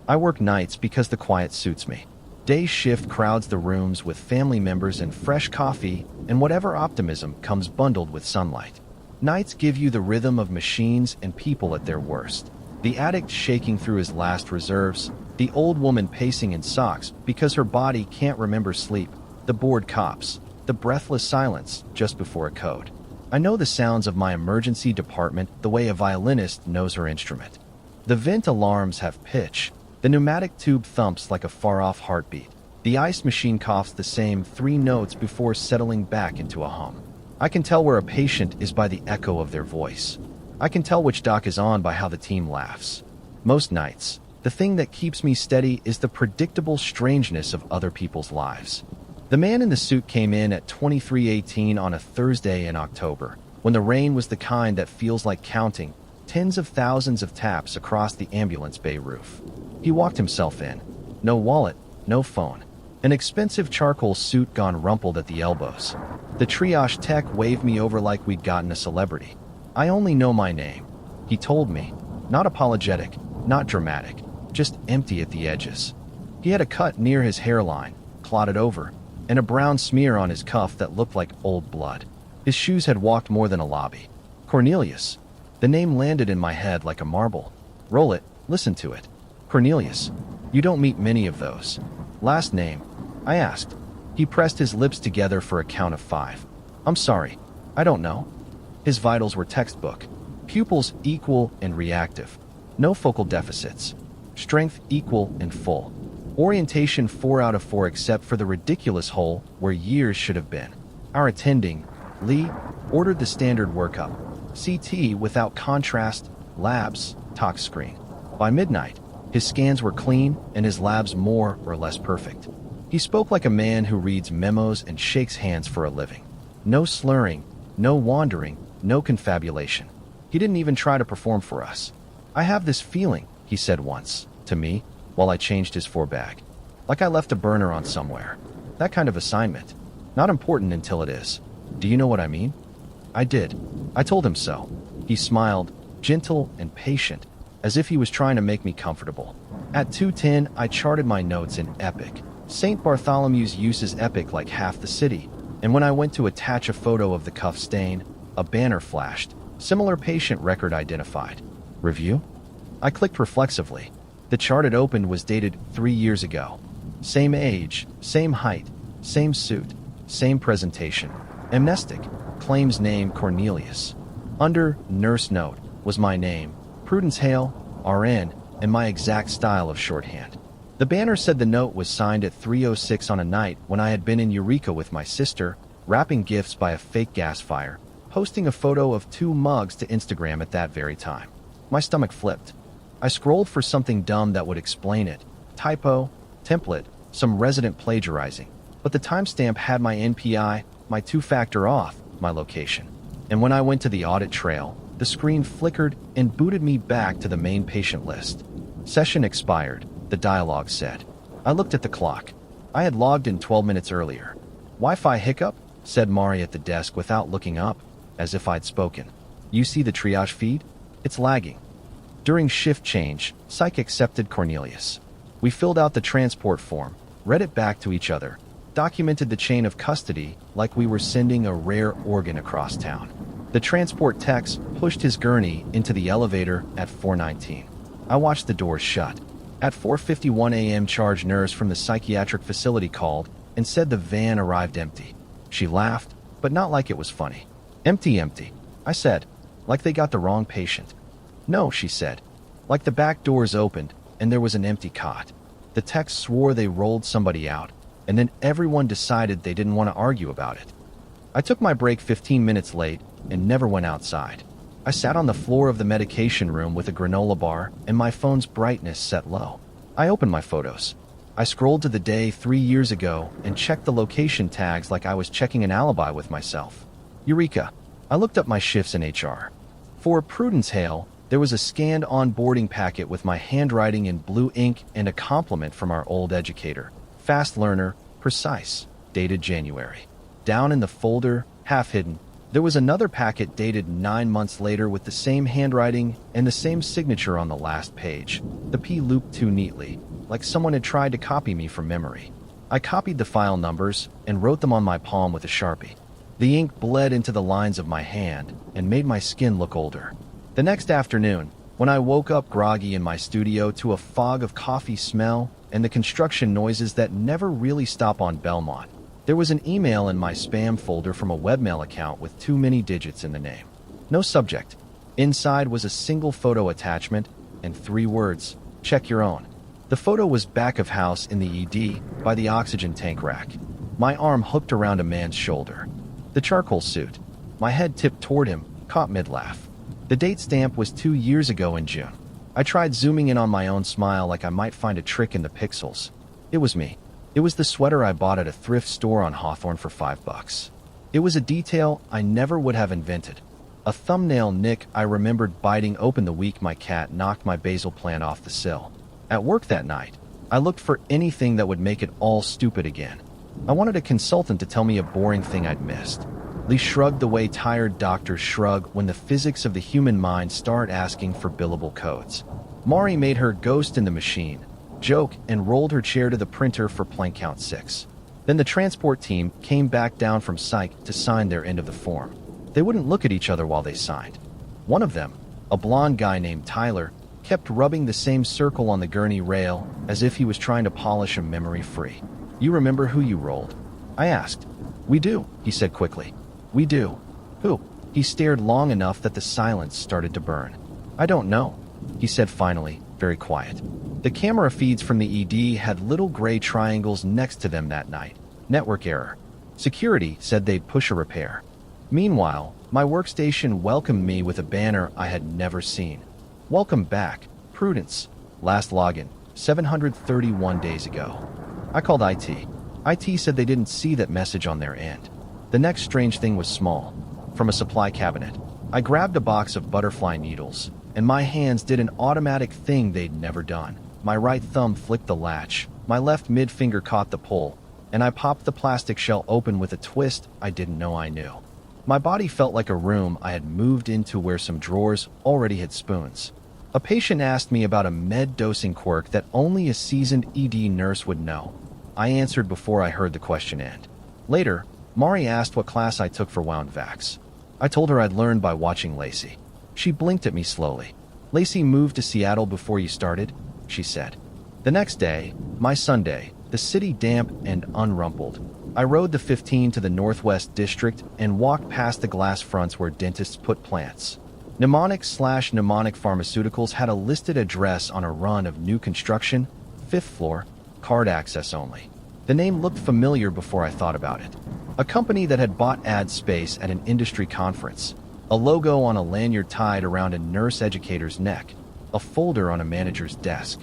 I work nights because the quiet suits me. Day shift crowds the rooms with family members and fresh coffee, and whatever optimism comes bundled with sunlight. Nights give you the rhythm of machines and people at their worst. The addict shaking through his last reserves, the old woman pacing in socks because her body can't remember sleep, the bored cops, the breathless silence just before a code. I know the sounds of my emergency department the way a violinist knows her instrument. The vent alarms have pitch. The pneumatic tube thumps like a far-off heartbeat. The ice machine coughs the same 3 notes before settling back into a hum. I can tell where a patient is by the echo of their voice. I can tell which doc is on by how the team laughs. Most nights, the thing that keeps me steady is the predictable strangeness of other people's lives. The man in the suit came in at 23:18 on a Thursday in October, when the rain was the kind that feels like counting tens of thousands of taps across the ambulance bay roof. He walked himself in. No wallet, no phone. An expensive charcoal suit gone rumpled at the elbows. The triage tech waved me over like we'd gotten a celebrity. I only know my name. He told me. Not apologetic, not dramatic, just empty at the edges. He had a cut near his hairline, clotted over, and a brown smear on his cuff that looked like old blood. His shoes had walked more than a lobby. Cornelius. The name landed in my head like a marble. Roll it, listen to it. Cornelius. You don't meet many of those. Last name? I asked. He pressed his lips together for a count of 5. I'm sorry. I don't know. His vitals were textbook. Pupils equal and reactive. No focal deficits. Strength equal and full. Orientation 4 out of 4 except for the ridiculous hole where years should have been. Our attending, Lee, ordered the standard workup. CT without contrast, labs, tox screen. By midnight, his scans were clean and his labs more or less perfect. He spoke like a man who reads memos and shakes hands for a living. No slurring, no wandering, no confabulation. He didn't even try to perform for us. I have this feeling, he said once, to me, while I changed his 4-bag. Like I left a burner on somewhere. That kind of assignment. Not important until it is. Do you know what I mean? I did. I told him so. He smiled, gentle and patient, as if he was trying to make me comfortable. At 2:10, I charted my notes in Epic. St. Bartholomew's uses Epic like half the city, and when I went to attach a photo of the cuff stain, a banner flashed. Similar patient record identified. Review? I clicked reflexively. The chart it opened was dated 3 years ago. Same age, same height, same suit, same presentation. Amnestic. Claims name Cornelius. Under nurse note was my name, Prudence Hale, RN, and my exact style of shorthand. The banner said the note was signed at 3:06 on a night when I had been in Eureka with my sister, wrapping gifts by a fake gas fire, posting a photo of 2 mugs to Instagram at that very time. My stomach flipped. I scrolled for something dumb that would explain it. Typo, template, some resident plagiarizing. But the timestamp had my NPI, my 2-factor auth, my location. And when I went to the audit trail, the screen flickered and booted me back to the main patient list. Session expired, the dialogue said. I looked at the clock. I had logged in 12 minutes earlier. Wi-Fi hiccup? Said Mari at the desk without looking up, as if I'd spoken. You see the triage feed? It's lagging. During shift change, Psych accepted Cornelius. We filled out the transport form, read it back to each other, documented the chain of custody like we were sending a rare organ across town. The transport techs pushed his gurney into the elevator at 4:19. I watched the doors shut. At 4:51 a.m. charge nurse from the psychiatric facility called and said the van arrived empty. She laughed, but not like it was funny. Empty, empty, I said, like they got the wrong patient. No, she said, like the back doors opened and there was an empty cot. The techs swore they rolled somebody out, and then everyone decided they didn't want to argue about it. I took my break 15 minutes late and never went outside. I sat on the floor of the medication room with a granola bar and my phone's brightness set low. I opened my photos. I scrolled to the day 3 years ago and checked the location tags like I was checking an alibi with myself. Eureka! I looked up my shifts in HR. For Prudence Hale, there was a scanned onboarding packet with my handwriting in blue ink and a compliment from our old educator. Fast learner, precise, dated January. Down in the folder, half hidden, There was another packet dated 9 months later with the same handwriting and the same signature on the last page. The P looped too neatly, like someone had tried to copy me from memory. I copied the file numbers and wrote them on my palm with a Sharpie. The ink bled into the lines of my hand and made my skin look older. The next afternoon, when I woke up groggy in my studio to a fog of coffee smell and the construction noises that never really stop on Belmont, there was an email in my spam folder from a webmail account with too many digits in the name. No subject. Inside was a single photo attachment and 3 words, check your own. The photo was back of house in the ED by the oxygen tank rack. My arm hooked around a man's shoulder. The charcoal suit. My head tipped toward him, caught mid-laugh. The date stamp was 2 years ago in June. I tried zooming in on my own smile like I might find a trick in the pixels. It was me. It was the sweater I bought at a thrift store on Hawthorne for $5. It was a detail I never would have invented. A thumbnail nick I remembered biting open the week my cat knocked my basil plant off the sill. At work that night, I looked for anything that would make it all stupid again. I wanted a consultant to tell me a boring thing I'd missed. Lee shrugged the way tired doctors shrug when the physics of the human mind start asking for billable codes. Mari made her ghost in the machine joke and rolled her chair to the printer for plank count 6. Then the transport team came back down from psych to sign their end of the form. They wouldn't look at each other while they signed. One of them, a blonde guy named Tyler, kept rubbing the same circle on the gurney rail as if he was trying to polish a memory-free. You remember who you rolled? I asked. We do, he said quickly. We do. Who? He stared long enough that the silence started to burn. I don't know, he said finally, very quiet. The camera feeds from the ED had little gray triangles next to them that night. Network error. Security said they'd push a repair. Meanwhile, my workstation welcomed me with a banner I had never seen. Welcome back, Prudence. Last login, 731 days ago. I called IT. IT said they didn't see that message on their end. The next strange thing was small. From a supply cabinet, I grabbed a box of butterfly needles, and my hands did an automatic thing they'd never done. My right thumb flicked the latch, my left mid-finger caught the pull, and I popped the plastic shell open with a twist I didn't know I knew. My body felt like a room I had moved into where some drawers already had spoons. A patient asked me about a med dosing quirk that only a seasoned ED nurse would know. I answered before I heard the question end. Later, Mari asked what class I took for Wound Vax. I told her I'd learned by watching Lacey. She blinked at me slowly. Lacey moved to Seattle before you started, she said. The next day, my Sunday, the city damp and unrumpled. I rode the 15 to the Northwest District and walked past the glass fronts where dentists put plants. Mnemonic/Mnemonic Pharmaceuticals had a listed address on a run of new construction, 5th floor, card access only. The name looked familiar before I thought about it. A company that had bought ad space at an industry conference. A logo on a lanyard tied around a nurse educator's neck. A folder on a manager's desk.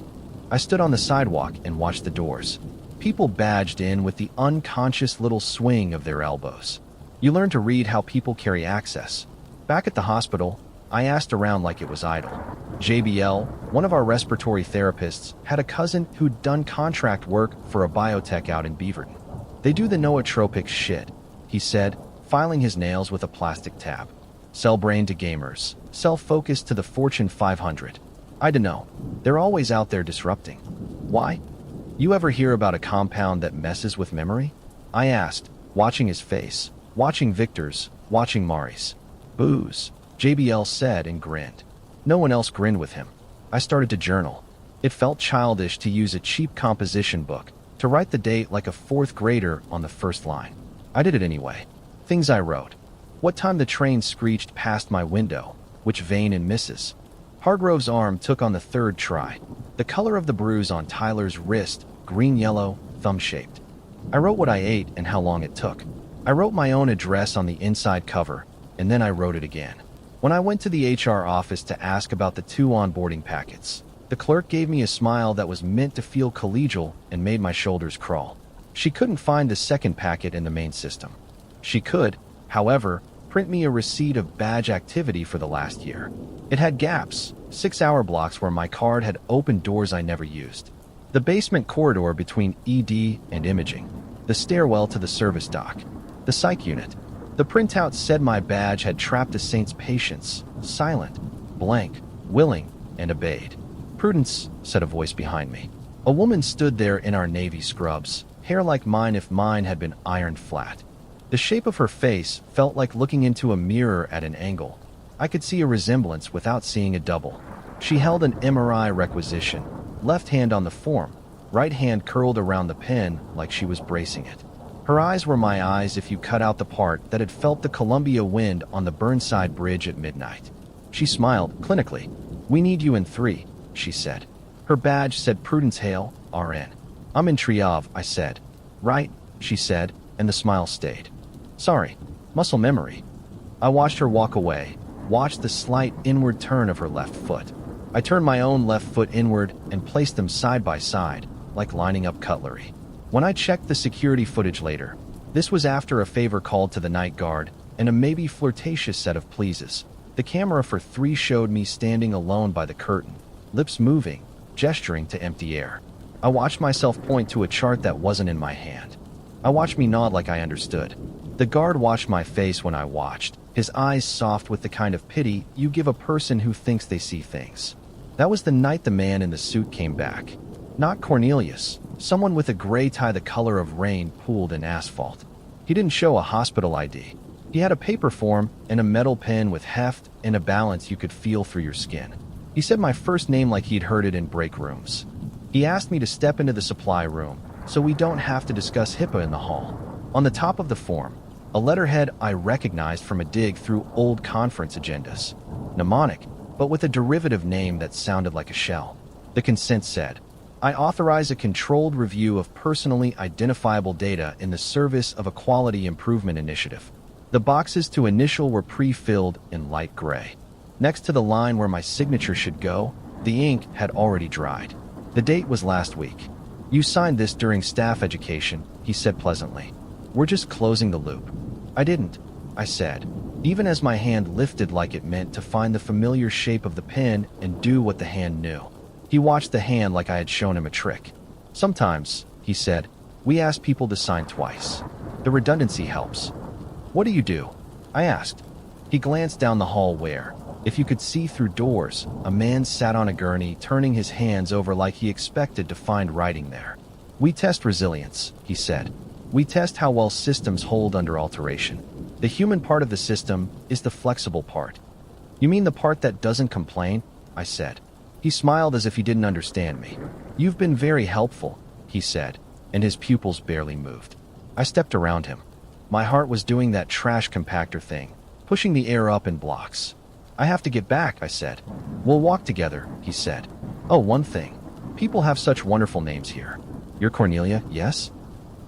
I stood on the sidewalk and watched the doors. People badged in with the unconscious little swing of their elbows. You learn to read how people carry access. Back at the hospital, I asked around like it was idle. JBL, one of our respiratory therapists, had a cousin who'd done contract work for a biotech out in Beaverton. They do the nootropic shit, he said, filing his nails with a plastic tab. Sell brain to gamers. Sell focus to the Fortune 500. I dunno. They're always out there disrupting. Why? You ever hear about a compound that messes with memory? I asked, watching his face, watching Victor's, watching Mari's. Booze, JBL said and grinned. No one else grinned with him. I started to journal. It felt childish to use a cheap composition book, to write the date like a 4th grader on the first line. I did it anyway. Things I wrote. What time the train screeched past my window, which vein and misses. Hargrove's arm took on the 3rd try. The color of the bruise on Tyler's wrist, green-yellow, thumb-shaped. I wrote what I ate and how long it took. I wrote my own address on the inside cover, and then I wrote it again. When I went to the HR office to ask about the 2 onboarding packets, the clerk gave me a smile that was meant to feel collegial and made my shoulders crawl. She couldn't find the 2nd packet in the main system. She could, however, print me a receipt of badge activity for the last year. It had gaps, 6-hour blocks where my card had opened doors I never used. The basement corridor between ED and imaging. The stairwell to the service dock. The psych unit. The printout said my badge had trapped a saint's patience, silent, blank, willing, and obeyed. "Prudence," said a voice behind me. A woman stood there in our navy scrubs, hair like mine if mine had been ironed flat. The shape of her face felt like looking into a mirror at an angle. I could see a resemblance without seeing a double. She held an MRI requisition, left hand on the form, right hand curled around the pen like she was bracing it. Her eyes were my eyes if you cut out the part that had felt the Columbia wind on the Burnside Bridge at midnight. She smiled, clinically. "We need you in 3, she said. Her badge said Prudence Hale, RN. "I'm in Triave," I said. "Right," she said, and the smile stayed. "Sorry, muscle memory." I watched her walk away, watched the slight inward turn of her left foot. I turned my own left foot inward and placed them side by side, like lining up cutlery. When I checked the security footage later, this was after a favor called to the night guard and a maybe flirtatious set of pleases. The camera for 3 showed me standing alone by the curtain, lips moving, gesturing to empty air. I watched myself point to a chart that wasn't in my hand. I watched me nod like I understood. The guard watched my face when I watched, his eyes soft with the kind of pity you give a person who thinks they see things. That was the night the man in the suit came back. Not Cornelius, someone with a gray tie the color of rain pooled in asphalt. He didn't show a hospital ID. He had a paper form and a metal pen with heft and a balance you could feel through your skin. He said my first name like he'd heard it in break rooms. He asked me to step into the supply room so we don't have to discuss HIPAA in the hall. On the top of the form, a letterhead I recognized from a dig through old conference agendas. Mnemonic, but with a derivative name that sounded like a shell. The consent said, "I authorize a controlled review of personally identifiable data in the service of a quality improvement initiative." The boxes to initial were pre-filled in light gray. Next to the line where my signature should go, the ink had already dried. The date was last week. "You signed this during staff education," he said pleasantly. "We're just closing the loop." "I didn't," I said, even as my hand lifted like it meant to find the familiar shape of the pen and do what the hand knew. He watched the hand like I had shown him a trick. "Sometimes," he said, "we ask people to sign twice. The redundancy helps." "What do you do?" I asked. He glanced down the hall where, if you could see through doors, a man sat on a gurney turning his hands over like he expected to find writing there. "We test resilience," he said. "We test how well systems hold under alteration. The human part of the system is the flexible part." "You mean the part that doesn't complain?" I said. He smiled as if he didn't understand me. "You've been very helpful," he said, and his pupils barely moved. I stepped around him. My heart was doing that trash compactor thing, pushing the air up in blocks. "I have to get back," I said. "We'll walk together," he said. "Oh, one thing. People have such wonderful names here. You're Cornelia, yes?"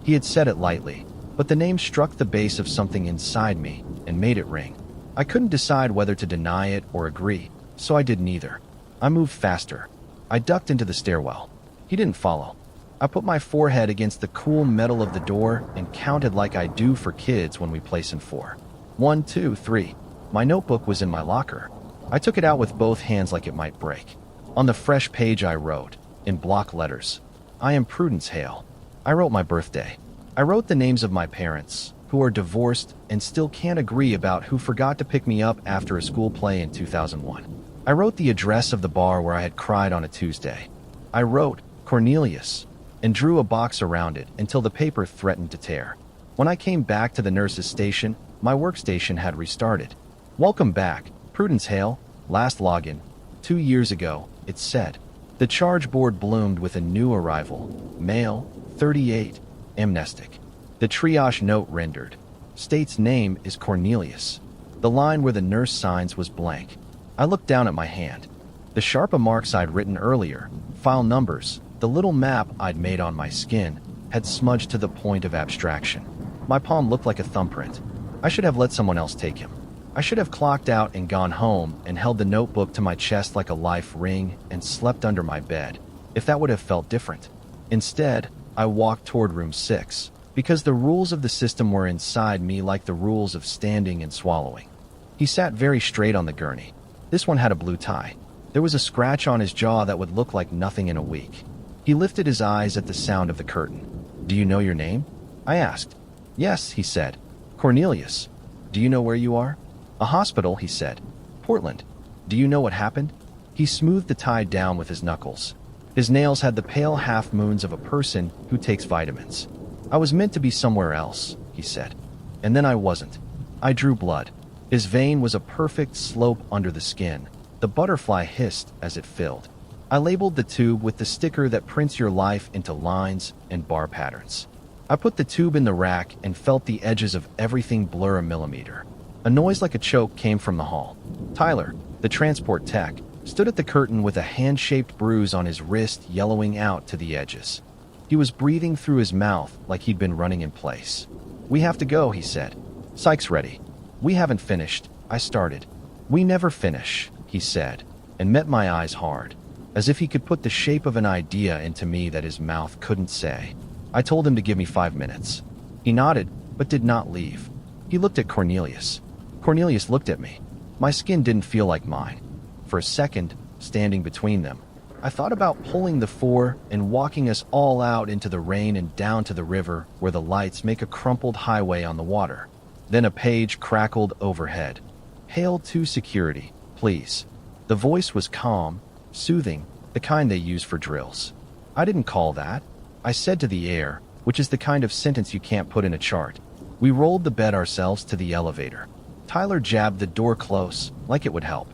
He had said it lightly, but the name struck the base of something inside me and made it ring. I couldn't decide whether to deny it or agree, so I did neither. I moved faster. I ducked into the stairwell. He didn't follow. I put my forehead against the cool metal of the door and counted like I do for kids when we place in 4. 1, 2, 3. My notebook was in my locker. I took it out with both hands like it might break. On the fresh page I wrote, in block letters, "I am Prudence Hale." I wrote my birthday. I wrote the names of my parents, who are divorced and still can't agree about who forgot to pick me up after a school play in 2001. I wrote the address of the bar where I had cried on a Tuesday. I wrote Cornelius and drew a box around it until the paper threatened to tear. When I came back to the nurse's station, my workstation had restarted. "Welcome back, Prudence Hale. Last login 2 years ago," it said. The charge board bloomed with a new arrival. Male, 38, amnestic. The triage note rendered. State's name is Cornelius. The line where the nurse signs was blank. I looked down at my hand. The sharp marks I'd written earlier, file numbers, the little map I'd made on my skin, had smudged to the point of abstraction. My palm looked like a thumbprint. I should have let someone else take him. I should have clocked out and gone home and held the notebook to my chest like a life ring and slept under my bed, if that would have felt different. Instead, I walked toward room 6, because the rules of the system were inside me like the rules of standing and swallowing. He sat very straight on the gurney. This one had a blue tie. There was a scratch on his jaw that would look like nothing in a week. He lifted his eyes at the sound of the curtain. "Do you know your name?" I asked. "Yes," he said. "Cornelius." Do you know where you are? A hospital, he said. Portland. Do you know what happened? He smoothed the tie down with his knuckles. His nails had the pale half-moons of a person who takes vitamins. I was meant to be somewhere else, he said. And then I wasn't. I drew blood. His vein was a perfect slope under the skin. The butterfly hissed as it filled. I labeled the tube with the sticker that prints your life into lines and bar patterns. I put the tube in the rack and felt the edges of everything blur a millimeter. A noise like a choke came from the hall. Tyler, the transport tech, stood at the curtain with a hand-shaped bruise on his wrist yellowing out to the edges. He was breathing through his mouth like he'd been running in place. We have to go, he said. Psych's ready. We haven't finished, I started. We never finish, he said, and met my eyes hard, as if he could put the shape of an idea into me that his mouth couldn't say. I told him to give me 5 minutes. He nodded, but did not leave. He looked at Cornelius. Cornelius looked at me. My skin didn't feel like mine. For a second, standing between them, I thought about pulling the 4 and walking us all out into the rain and down to the river where the lights make a crumpled highway on the water. Then a page crackled overhead. Hail to security, please. The voice was calm, soothing, the kind they use for drills. I didn't call that. I said to the air, which is the kind of sentence you can't put in a chart. We rolled the bed ourselves to the elevator. Tyler jabbed the door close, like it would help.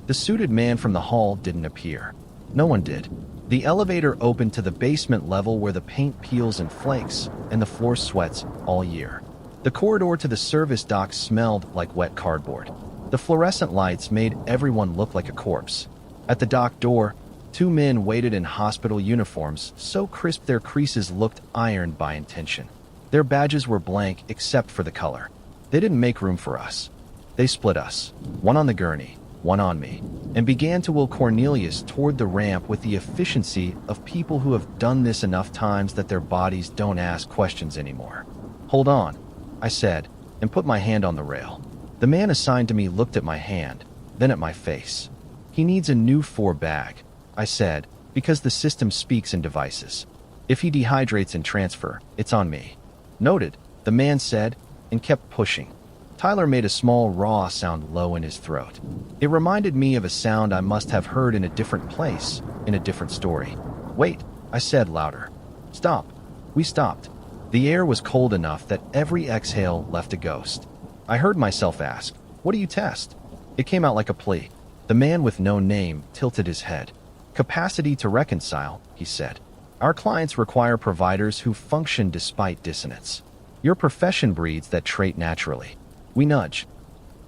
The suited man from the hall didn't appear. No one did. The elevator opened to the basement level where the paint peels and flakes, and the floor sweats all year. The corridor to the service dock smelled like wet cardboard. The fluorescent lights made everyone look like a corpse. At the dock door, 2 men waited in hospital uniforms, so crisp their creases looked ironed by intention. Their badges were blank except for the color. They didn't make room for us. They split us, one on the gurney, one on me, and began to wheel Cornelius toward the ramp with the efficiency of people who have done this enough times that their bodies don't ask questions anymore. Hold on, I said, and put my hand on the rail. The man assigned to me looked at my hand, then at my face. He needs a new 4 bag, I said, because the system speaks in devices. If he dehydrates in transfer, it's on me. Noted, the man said, and kept pushing. Tyler made a small raw sound low in his throat. It reminded me of a sound I must have heard in a different place, in a different story. Wait, I said louder. Stop. We stopped. The air was cold enough that every exhale left a ghost. I heard myself ask, "What do you test?" It came out like a plea. The man with no name tilted his head. Capacity to reconcile, he said. Our clients require providers who function despite dissonance. Your profession breeds that trait naturally. We nudge.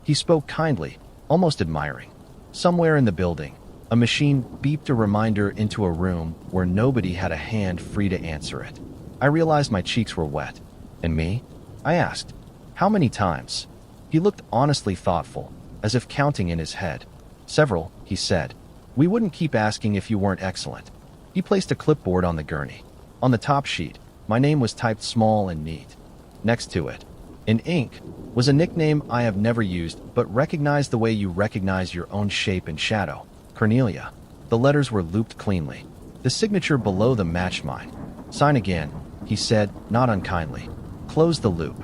He spoke kindly, almost admiring. Somewhere in the building, a machine beeped a reminder into a room where nobody had a hand free to answer it. I realized my cheeks were wet. And me? I asked. How many times? He looked honestly thoughtful, as if counting in his head. Several, he said. We wouldn't keep asking if you weren't excellent. He placed a clipboard on the gurney. On the top sheet, my name was typed small and neat. Next to it, in ink, was a nickname I have never used but recognized the way you recognize your own shape and shadow. Cornelia. The letters were looped cleanly. The signature below them matched mine. Sign again, he said, not unkindly. Close the loop.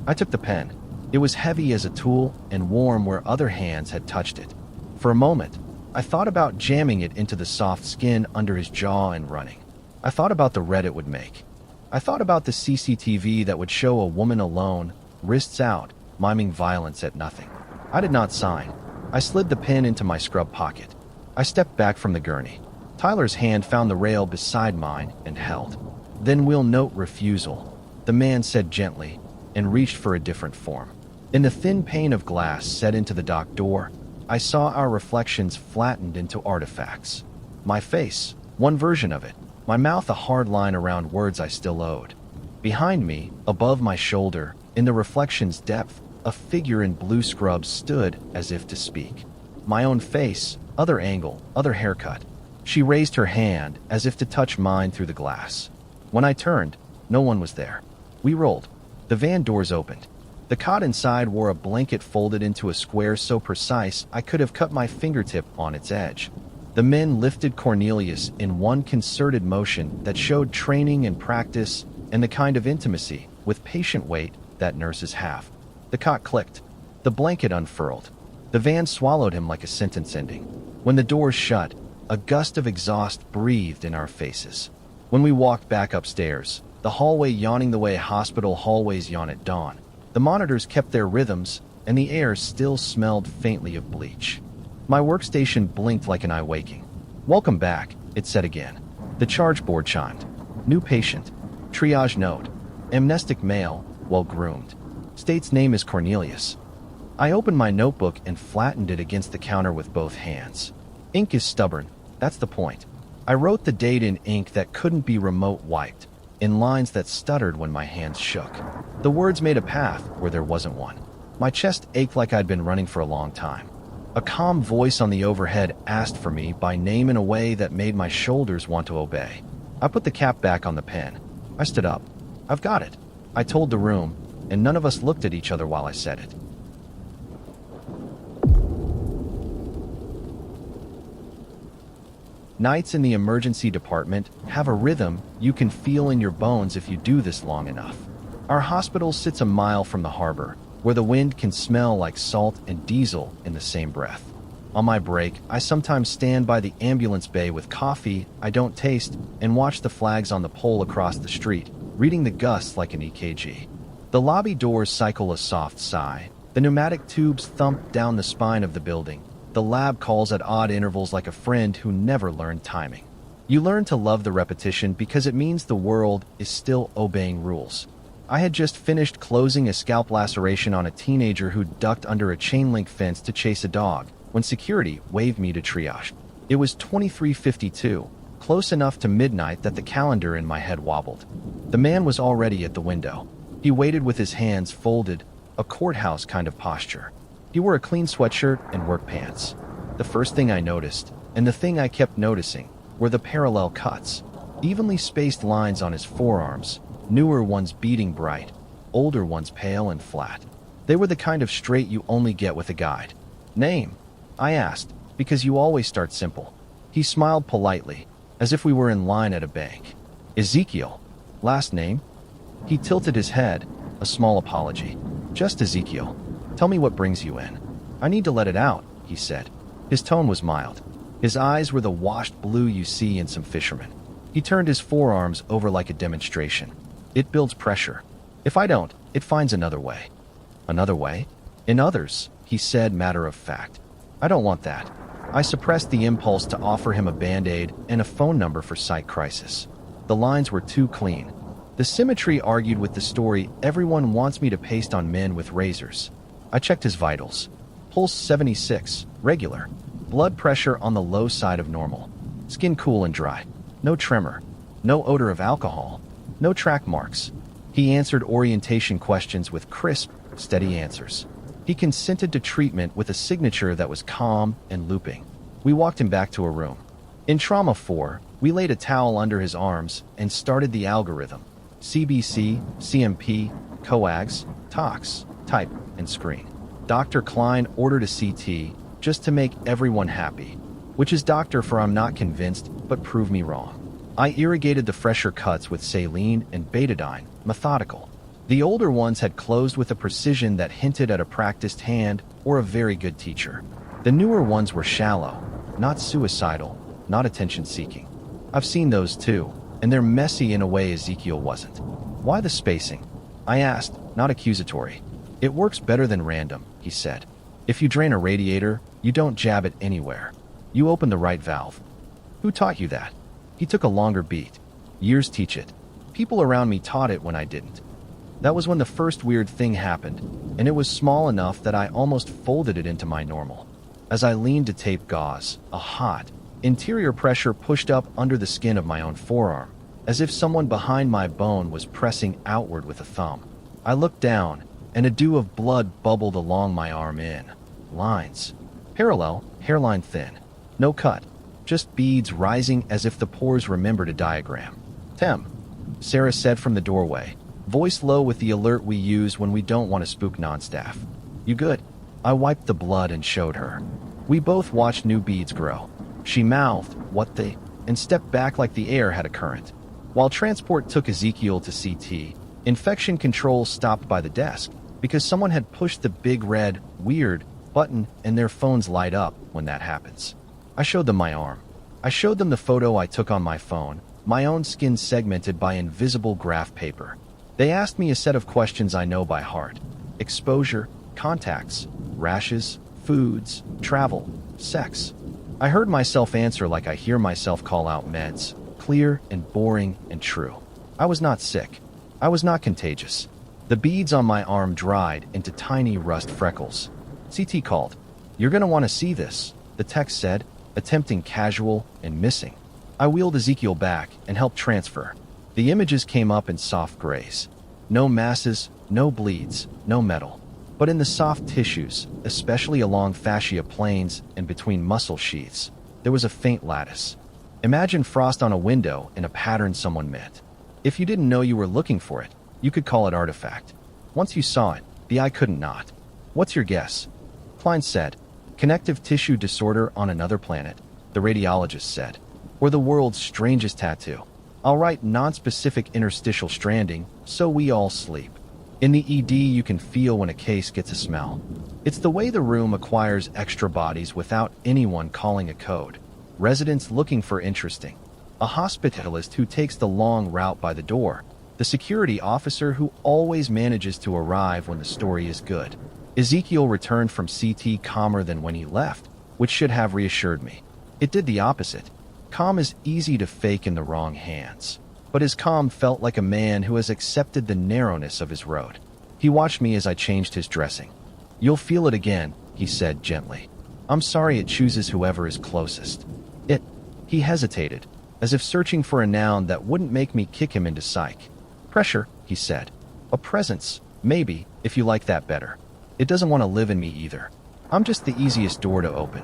I took the pen. It was heavy as a tool and warm where other hands had touched it. For a moment, I thought about jamming it into the soft skin under his jaw and running. I thought about the red it would make. I thought about the CCTV that would show a woman alone, wrists out, miming violence at nothing. I did not sign. I slid the pen into my scrub pocket. I stepped back from the gurney. Tyler's hand found the rail beside mine and held. Then we'll note refusal, the man said gently, and reached for a different form. In the thin pane of glass set into the dock door, I saw our reflections flattened into artifacts. My face, one version of it, my mouth a hard line around words I still owed. Behind me, above my shoulder, in the reflection's depth, a figure in blue scrubs stood as if to speak. My own face, other angle, other haircut. She raised her hand as if to touch mine through the glass. When I turned, no one was there. We rolled. The van doors opened. The cot inside wore a blanket folded into a square so precise I could have cut my fingertip on its edge. The men lifted Cornelius in one concerted motion that showed training and practice and the kind of intimacy, with patient weight, that nurses have. The cot clicked. The blanket unfurled. The van swallowed him like a sentence ending. When the doors shut, a gust of exhaust breathed in our faces. When we walked back upstairs, the hallway yawning the way hospital hallways yawn at dawn, the monitors kept their rhythms, and the air still smelled faintly of bleach. My workstation blinked like an eye waking. "Welcome back," it said again. The charge board chimed. "New patient. Triage note. Amnestic male, well-groomed. State's name is Cornelius." I opened my notebook and flattened it against the counter with both hands. Ink is stubborn, that's the point. I wrote the date in ink that couldn't be remote wiped, in lines that stuttered when my hands shook. The words made a path where there wasn't one. My chest ached like I'd been running for a long time. A calm voice on the overhead asked for me by name in a way that made my shoulders want to obey. I put the cap back on the pen. I stood up. "I've got it," I told the room, and none of us looked at each other while I said it. Nights in the emergency department have a rhythm you can feel in your bones if you do this long enough. Our hospital sits a mile from the harbor, where the wind can smell like salt and diesel in the same breath. On my break, I sometimes stand by the ambulance bay with coffee I don't taste and watch the flags on the pole across the street, reading the gusts like an EKG. The lobby doors cycle a soft sigh. The pneumatic tubes thump down the spine of the building. The lab calls at odd intervals like a friend who never learned timing. You learn to love the repetition because it means the world is still obeying rules. I had just finished closing a scalp laceration on a teenager who ducked under a chain-link fence to chase a dog when security waved me to triage. It was 23:52, close enough to midnight that the calendar in my head wobbled. The man was already at the window. He waited with his hands folded, a courthouse kind of posture. He wore a clean sweatshirt and work pants. The first thing I noticed, and the thing I kept noticing, were the parallel cuts. Evenly spaced lines on his forearms, newer ones beating bright, older ones pale and flat. They were the kind of straight you only get with a guide. "Name?" I asked, because you always start simple. He smiled politely, as if we were in line at a bank. "Ezekiel. Last name?" He tilted his head, a small apology. "Just Ezekiel. Tell me what brings you in." "I need to let it out," he said. His tone was mild. His eyes were the washed blue you see in some fishermen. He turned his forearms over like a demonstration. "It builds pressure. If I don't, it finds another way." "Another way?" "In others," he said, matter of fact. "I don't want that." I suppressed the impulse to offer him a Band-Aid and a phone number for psych crisis. The lines were too clean. The symmetry argued with the story everyone wants me to paste on men with razors. I checked his vitals. Pulse 76, regular. Blood pressure on the low side of normal. Skin cool and dry. No tremor. No odor of alcohol. No track marks. He answered orientation questions with crisp, steady answers. He consented to treatment with a signature that was calm and looping. We walked him back to a room. In Trauma 4, we laid a towel under his arms and started the algorithm. CBC, CMP, coags, tox, type, and screen. Dr. Klein ordered a CT just to make everyone happy, which is doctor for I'm not convinced, but prove me wrong. I irrigated the fresher cuts with saline and betadine, methodical. The older ones had closed with a precision that hinted at a practiced hand or a very good teacher. The newer ones were shallow, not suicidal, not attention-seeking. I've seen those too, and they're messy in a way Ezekiel wasn't. "Why the spacing?" I asked, not accusatory. "It works better than random," he said. "If you drain a radiator, you don't jab it anywhere. You open the right valve." "Who taught you that?" He took a longer beat. "Years teach it. People around me taught it when I didn't." That was when the first weird thing happened, and it was small enough that I almost folded it into my normal. As I leaned to tape gauze, a hot, interior pressure pushed up under the skin of my own forearm, as if someone behind my bone was pressing outward with a thumb. I looked down, and a dew of blood bubbled along my arm in lines. Parallel, hairline thin. No cut. Just beads rising as if the pores remembered a diagram. "Tem," Sarah said from the doorway, voice low with the alert we use when we don't want to spook non-staff. "You good?" I wiped the blood and showed her. We both watched new beads grow. She mouthed, "What the?" and stepped back like the air had a current. While transport took Ezekiel to CT, infection control stopped by the desk because someone had pushed the big red weird button, and their phones light up when that happens. I showed them my arm. I showed them the photo I took on my phone, my own skin segmented by invisible graph paper. They asked me a set of questions I know by heart: exposure, contacts, rashes, foods, travel, sex. I heard myself answer like I hear myself call out meds, clear and boring and true. I was not sick. I was not contagious. The beads on my arm dried into tiny rust freckles. CT called. "You're going to want to see this," the text said, attempting casual and missing. I wheeled Ezekiel back and helped transfer. The images came up in soft grays. No masses, no bleeds, no metal. But in the soft tissues, especially along fascia planes and between muscle sheaths, there was a faint lattice. Imagine frost on a window in a pattern someone meant. If you didn't know you were looking for it, you could call it artifact. Once you saw it, the eye couldn't not. "What's your guess?" Klein said. "Connective tissue disorder on another planet," the radiologist said. "Or the world's strangest tattoo. I'll write non-specific interstitial stranding, so we all sleep." In the ED, you can feel when a case gets a smell. It's the way the room acquires extra bodies without anyone calling a code. Residents looking for interesting. A hospitalist who takes the long route by the door. The security officer who always manages to arrive when the story is good. Ezekiel returned from CT calmer than when he left, which should have reassured me. It did the opposite. Calm is easy to fake in the wrong hands. But his calm felt like a man who has accepted the narrowness of his road. He watched me as I changed his dressing. "You'll feel it again," he said gently. "I'm sorry it chooses whoever is closest." It. He hesitated, as if searching for a noun that wouldn't make me kick him into psych. "Pressure," he said. "A presence, maybe, if you like that better. It doesn't want to live in me either. I'm just the easiest door to open."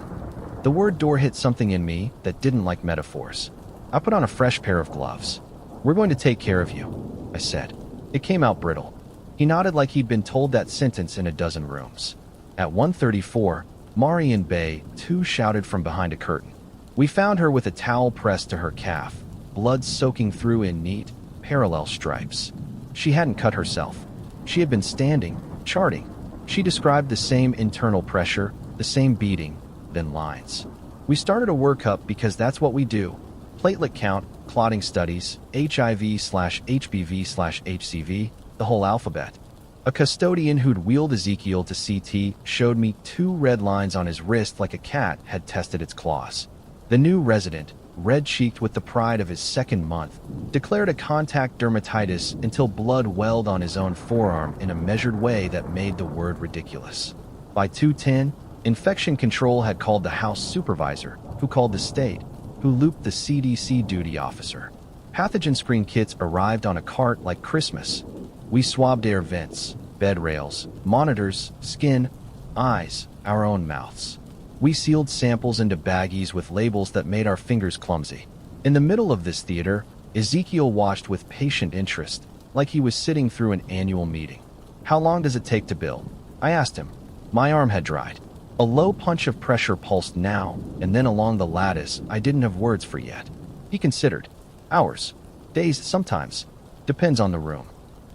The word door hit something in me that didn't like metaphors. I put on a fresh pair of gloves. "We're going to take care of you," I said. It came out brittle. He nodded like he'd been told that sentence in a dozen rooms. At 1:34, Mari and Bay, too, shouted from behind a curtain. We found her with a towel pressed to her calf, blood soaking through in neat, parallel stripes. She hadn't cut herself. She had been standing, charting. She described the same internal pressure, the same beating, then lines. We started a workup because that's what we do. Platelet count, clotting studies, HIV/HBV/HCV, the whole alphabet. A custodian who'd wheeled Ezekiel to CT showed me 2 red lines on his wrist like a cat had tested its claws. The new resident, red-cheeked with the pride of his second month, declared a contact dermatitis until blood welled on his own forearm in a measured way that made the word ridiculous. By 2:10, infection control had called the house supervisor, who called the state, who looped the CDC duty officer. Pathogen screen kits arrived on a cart like Christmas. We swabbed air vents, bed rails, monitors, skin, eyes, our own mouths. We sealed samples into baggies with labels that made our fingers clumsy. In the middle of this theater, Ezekiel watched with patient interest, like he was sitting through an annual meeting. "How long does it take to build?" I asked him. My arm had dried. A low punch of pressure pulsed now, and then along the lattice I didn't have words for yet. He considered. "Hours. Days sometimes. Depends on the room.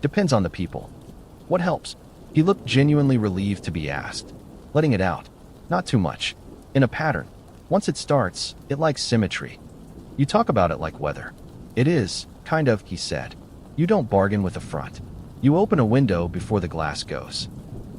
Depends on the people." "What helps?" He looked genuinely relieved to be asked. "Letting it out. Not too much. In a pattern. Once it starts, it likes symmetry. You talk about it like weather." "It is, kind of," he said. "You don't bargain with the front. You open a window before the glass goes."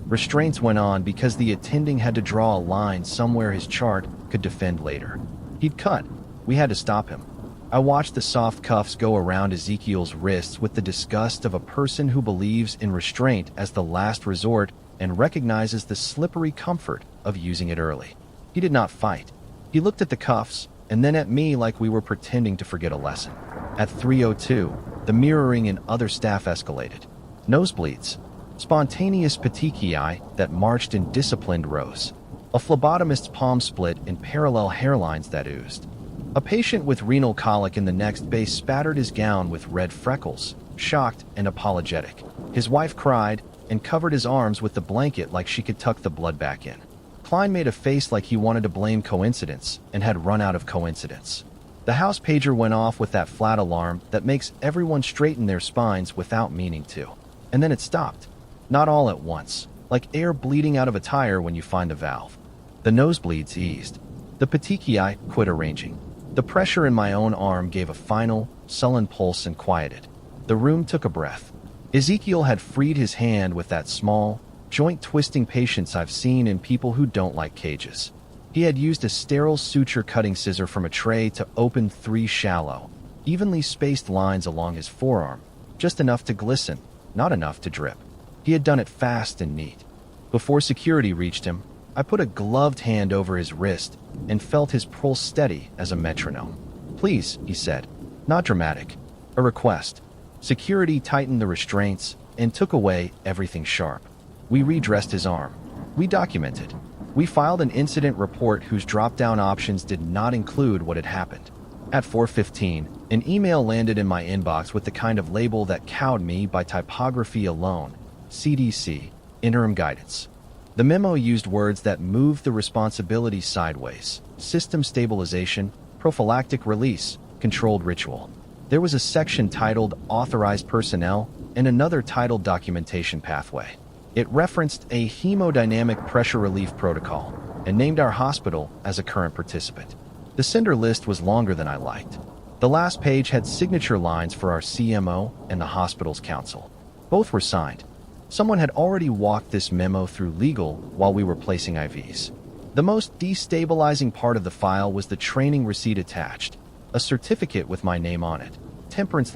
Restraints went on because the attending had to draw a line somewhere his chart could defend later. He'd cut. We had to stop him. I watched the soft cuffs go around Ezekiel's wrists with the disgust of a person who believes in restraint as the last resort and recognizes the slippery comfort of using it early. He did not fight. He looked at the cuffs and then at me like we were pretending to forget a lesson. At 3:02, the mirroring in other staff escalated. Nosebleeds. Spontaneous petechiae that marched in disciplined rows. A phlebotomist's palm split in parallel hairlines that oozed. A patient with renal colic in the next bay spattered his gown with red freckles, shocked and apologetic. His wife cried and covered his arms with the blanket like she could tuck the blood back in. Klein made a face like he wanted to blame coincidence and had run out of coincidence. The house pager went off with that flat alarm that makes everyone straighten their spines without meaning to. And then it stopped. Not all at once. like air bleeding out of a tire when you find a valve. The nosebleeds eased. The petechiae quit arranging. The pressure in my own arm gave a final, sullen pulse and quieted. The room took a breath. Ezekiel had freed his hand with that small, joint-twisting patience I've seen in people who don't like cages. He had used a sterile suture-cutting scissor from a tray to open 3 shallow, evenly spaced lines along his forearm, just enough to glisten, not enough to drip. He had done it fast and neat. Before security reached him, I put a gloved hand over his wrist and felt his pulse steady as a metronome. "Please," he said. Not dramatic. A request. Security tightened the restraints and took away everything sharp. We redressed his arm. We documented. We filed an incident report whose drop-down options did not include what had happened. At 4:15, an email landed in my inbox with the kind of label that cowed me by typography alone. CDC, Interim Guidance. The memo used words that moved the responsibility sideways: system stabilization, prophylactic release, controlled ritual. There was a section titled Authorized Personnel and another titled Documentation Pathway. It referenced a hemodynamic pressure relief protocol and named our hospital as a current participant. The sender list was longer than I liked. The last page had signature lines for our CMO and the hospital's counsel. Both were signed. Someone had already walked this memo through legal while we were placing IVs. The most destabilizing part of the file was the training receipt attached, a certificate with my name on it, Temperance,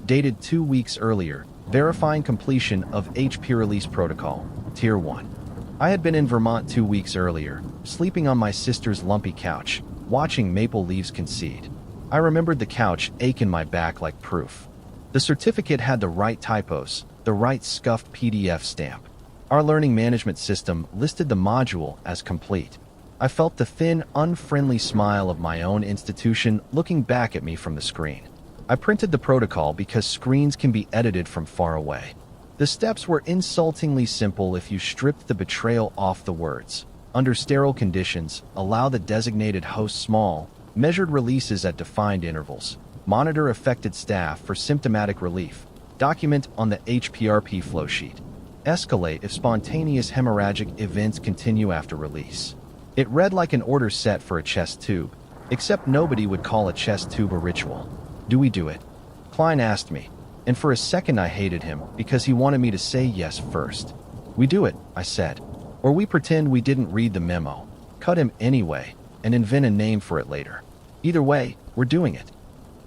dated 2 weeks earlier, verifying completion of HP release protocol, Tier 1. I had been in Vermont 2 weeks earlier, sleeping on my sister's lumpy couch, watching maple leaves concede. I remembered the couch ache in my back like proof. The certificate had the right typos, the right scuffed PDF stamp. Our learning management system listed the module as complete. I felt the thin, unfriendly smile of my own institution looking back at me from the screen. I printed the protocol because screens can be edited from far away. The steps were insultingly simple if you stripped the betrayal off the words. Under sterile conditions, allow the designated host small, measured releases at defined intervals. Monitor affected staff for symptomatic relief. Document on the HPRP flow sheet. Escalate if spontaneous hemorrhagic events continue after release. It read like an order set for a chest tube, except nobody would call a chest tube a ritual. Do we do it? Klein asked me, and for a second I hated him because he wanted me to say yes first. We do it, I said. Or we pretend we didn't read the memo, cut him anyway, and invent a name for it later. Either way, we're doing it.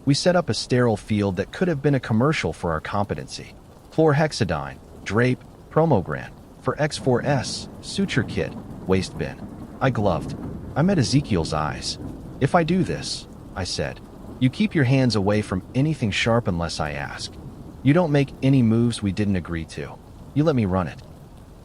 We set up a sterile field that could have been a commercial for our competency. Chlorhexidine, drape, promogran, for X4S, suture kit, waste bin. I gloved. I met Ezekiel's eyes. If I do this, I said, you keep your hands away from anything sharp unless I ask. You don't make any moves we didn't agree to. You let me run it.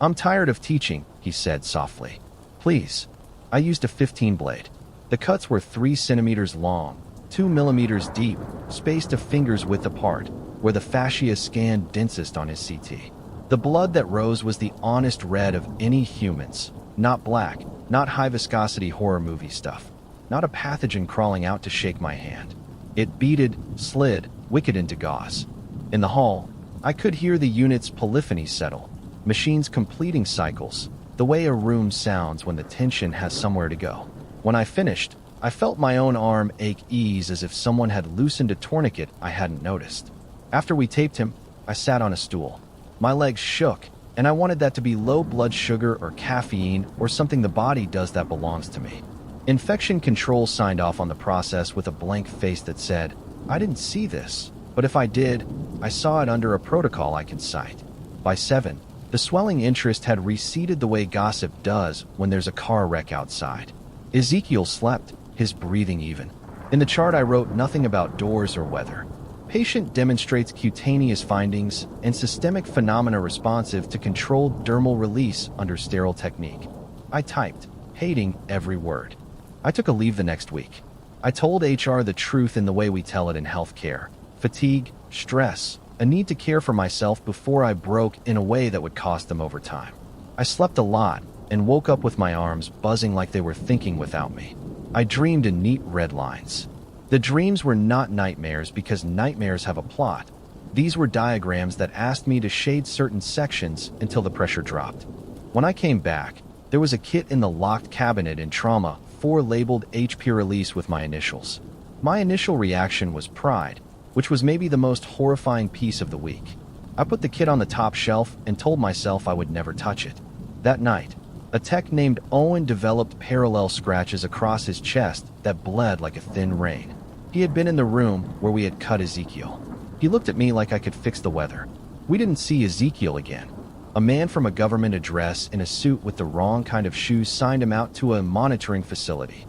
I'm tired of teaching, he said softly. Please. I used a 15 blade. The cuts were 3 centimeters long, 2 millimeters deep, spaced a finger's width apart, where the fascia scanned densest on his CT. The blood that rose was the honest red of any humans, not black, not high-viscosity horror movie stuff, not a pathogen crawling out to shake my hand. It beaded, slid, wicked into gauze. In the hall, I could hear the unit's polyphony settle, machines completing cycles, the way a room sounds when the tension has somewhere to go. When I finished, I felt my own arm ache ease as if someone had loosened a tourniquet I hadn't noticed. After we taped him, I sat on a stool. My legs shook, and I wanted that to be low blood sugar or caffeine or something the body does that belongs to me. Infection control signed off on the process with a blank face that said, I didn't see this, but if I did, I saw it under a protocol I can cite. By 7, the swelling interest had receded the way gossip does when there's a car wreck outside. Ezekiel slept, his breathing even. In the chart I wrote nothing about doors or weather. Patient demonstrates cutaneous findings and systemic phenomena responsive to controlled dermal release under sterile technique. I typed, hating every word. I took a leave the next week. I told HR the truth in the way we tell it in healthcare. Fatigue, stress, a need to care for myself before I broke in a way that would cost them overtime. I slept a lot and woke up with my arms buzzing like they were thinking without me. I dreamed in neat red lines. The dreams were not nightmares because nightmares have a plot. These were diagrams that asked me to shade certain sections until the pressure dropped. When I came back, there was a kit in the locked cabinet in trauma 4 labeled HP release with my initials. My initial reaction was pride, which was maybe the most horrifying piece of the week. I put the kit on the top shelf and told myself I would never touch it. That night, a tech named Owen developed parallel scratches across his chest that bled like a thin rain. He had been in the room where we had cut Ezekiel. He looked at me like I could fix the weather. We didn't see Ezekiel again. A man from a government address in a suit with the wrong kind of shoes signed him out to a monitoring facility.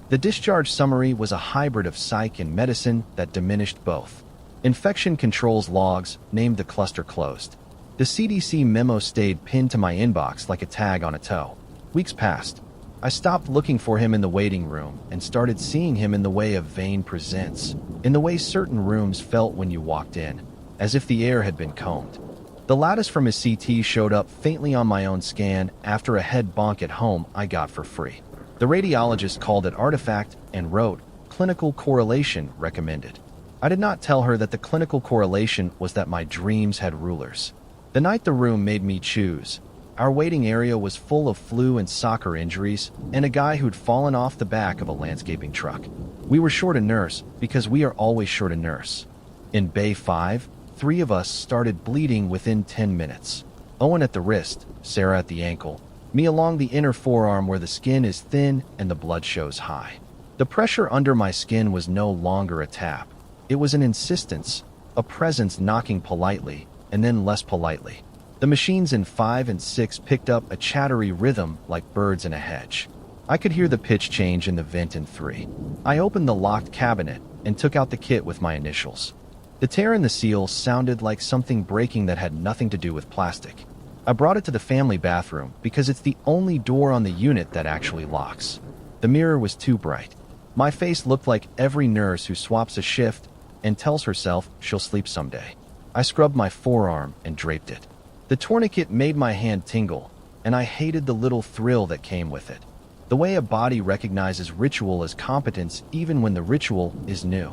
The discharge summary was a hybrid of psych and medicine that diminished both. Infection controls logs named the cluster closed. The CDC memo stayed pinned to my inbox like a tag on a toe. Weeks passed. I stopped looking for him in the waiting room and started seeing him in the way of vain presents, in the way certain rooms felt when you walked in, as if the air had been combed. The lattice from his CT showed up faintly on my own scan after a head bonk at home I got for free. The radiologist called it artifact and wrote, "Clinical correlation recommended." I did not tell her that the clinical correlation was that my dreams had rulers. The night the room made me choose, our waiting area was full of flu and soccer injuries and a guy who'd fallen off the back of a landscaping truck. We were short a nurse because we are always short a nurse. In Bay 5, 3 of us started bleeding within 10 minutes. Owen at the wrist, Sarah at the ankle, me along the inner forearm where the skin is thin and the blood shows high. The pressure under my skin was no longer a tap. It was an insistence, a presence knocking politely and then less politely. The machines in 5 and 6 picked up a chattery rhythm like birds in a hedge. I could hear the pitch change in the vent in 3. I opened the locked cabinet and took out the kit with my initials. The tear in the seal sounded like something breaking that had nothing to do with plastic. I brought it to the family bathroom because it's the only door on the unit that actually locks. The mirror was too bright. My face looked like every nurse who swaps a shift and tells herself she'll sleep someday. I scrubbed my forearm and draped it. The tourniquet made my hand tingle, and I hated the little thrill that came with it. The way a body recognizes ritual as competence even when the ritual is new.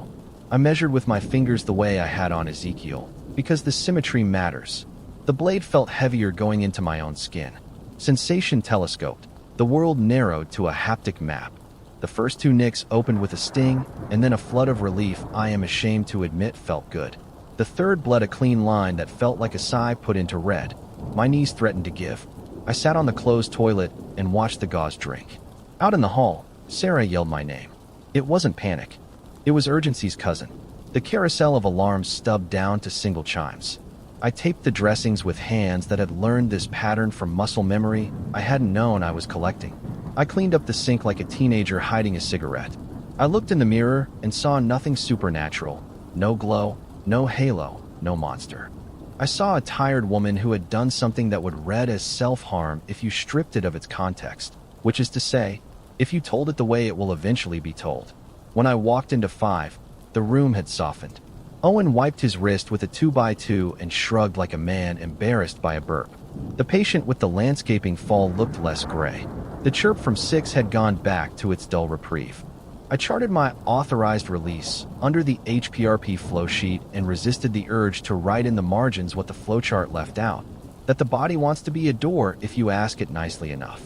I measured with my fingers the way I had on Ezekiel, because the symmetry matters. The blade felt heavier going into my own skin. Sensation telescoped. The world narrowed to a haptic map. The first 2 nicks opened with a sting, and then a flood of relief I am ashamed to admit felt good. The third bled a clean line that felt like a sigh put into red. My knees threatened to give. I sat on the closed toilet and watched the gauze drink. Out in the hall, Sarah yelled my name. It wasn't panic. It was urgency's cousin. The carousel of alarms stubbed down to single chimes. I taped the dressings with hands that had learned this pattern from muscle memory I hadn't known I was collecting. I cleaned up the sink like a teenager hiding a cigarette. I looked in the mirror and saw nothing supernatural. No glow, no halo, no monster. I saw a tired woman who had done something that would read as self-harm if you stripped it of its context, which is to say, if you told it the way it will eventually be told. When I walked into 5, the room had softened. Owen wiped his wrist with a 2x2 and shrugged like a man embarrassed by a burp. The patient with the landscaping fall looked less gray. The chirp from 6 had gone back to its dull reprieve. I charted my authorized release under the HPRP flow sheet and resisted the urge to write in the margins what the flowchart left out, that the body wants to be a door if you ask it nicely enough.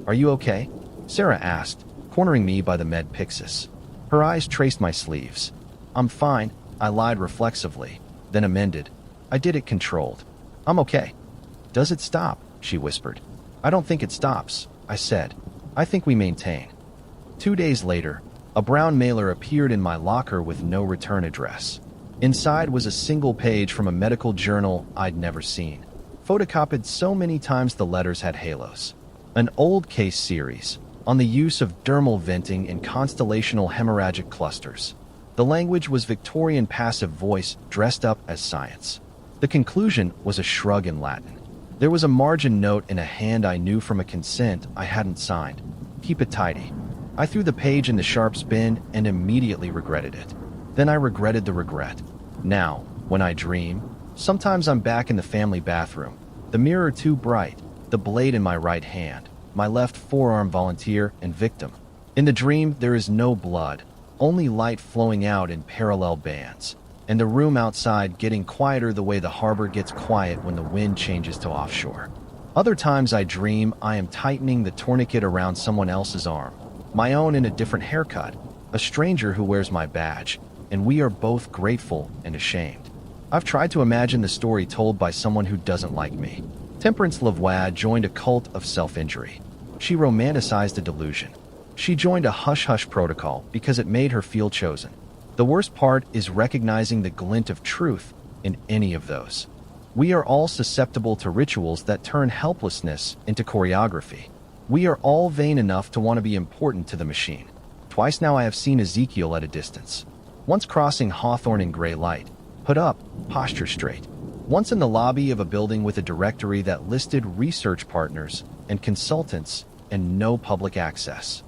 "Are you okay?" Sarah asked, cornering me by the med pyxis. Her eyes traced my sleeves. "I'm fine," I lied reflexively, then amended. I did it controlled. "I'm okay." "Does it stop?" she whispered. "I don't think it stops," I said. "I think we maintain." 2 days later, a brown mailer appeared in my locker with no return address. Inside was a single page from a medical journal I'd never seen, photocopied so many times the letters had halos. An old case series on the use of dermal venting in constellational hemorrhagic clusters. The language was Victorian passive voice dressed up as science. The conclusion was a shrug in Latin. There was a margin note in a hand I knew from a consent I hadn't signed. "Keep it tidy." I threw the page in the sharps bin and immediately regretted it. Then I regretted the regret. Now, when I dream, sometimes I'm back in the family bathroom, the mirror too bright, the blade in my right hand, my left forearm volunteer and victim. In the dream, there is no blood, only light flowing out in parallel bands, and the room outside getting quieter the way the harbor gets quiet when the wind changes to offshore. Other times I dream I am tightening the tourniquet around someone else's arm, my own in a different haircut, a stranger who wears my badge, and we are both grateful and ashamed. I've tried to imagine the story told by someone who doesn't like me. Temperance joined a cult of self-injury. She romanticized a delusion. She joined a hush-hush protocol because it made her feel chosen. The worst part is recognizing the glint of truth in any of those. We are all susceptible to rituals that turn helplessness into choreography. We are all vain enough to want to be important to the machine. Twice now I have seen Ezekiel at a distance. Once crossing Hawthorne in gray light. Put up, posture straight. Once in the lobby of a building with a directory that listed research partners and consultants and no public access.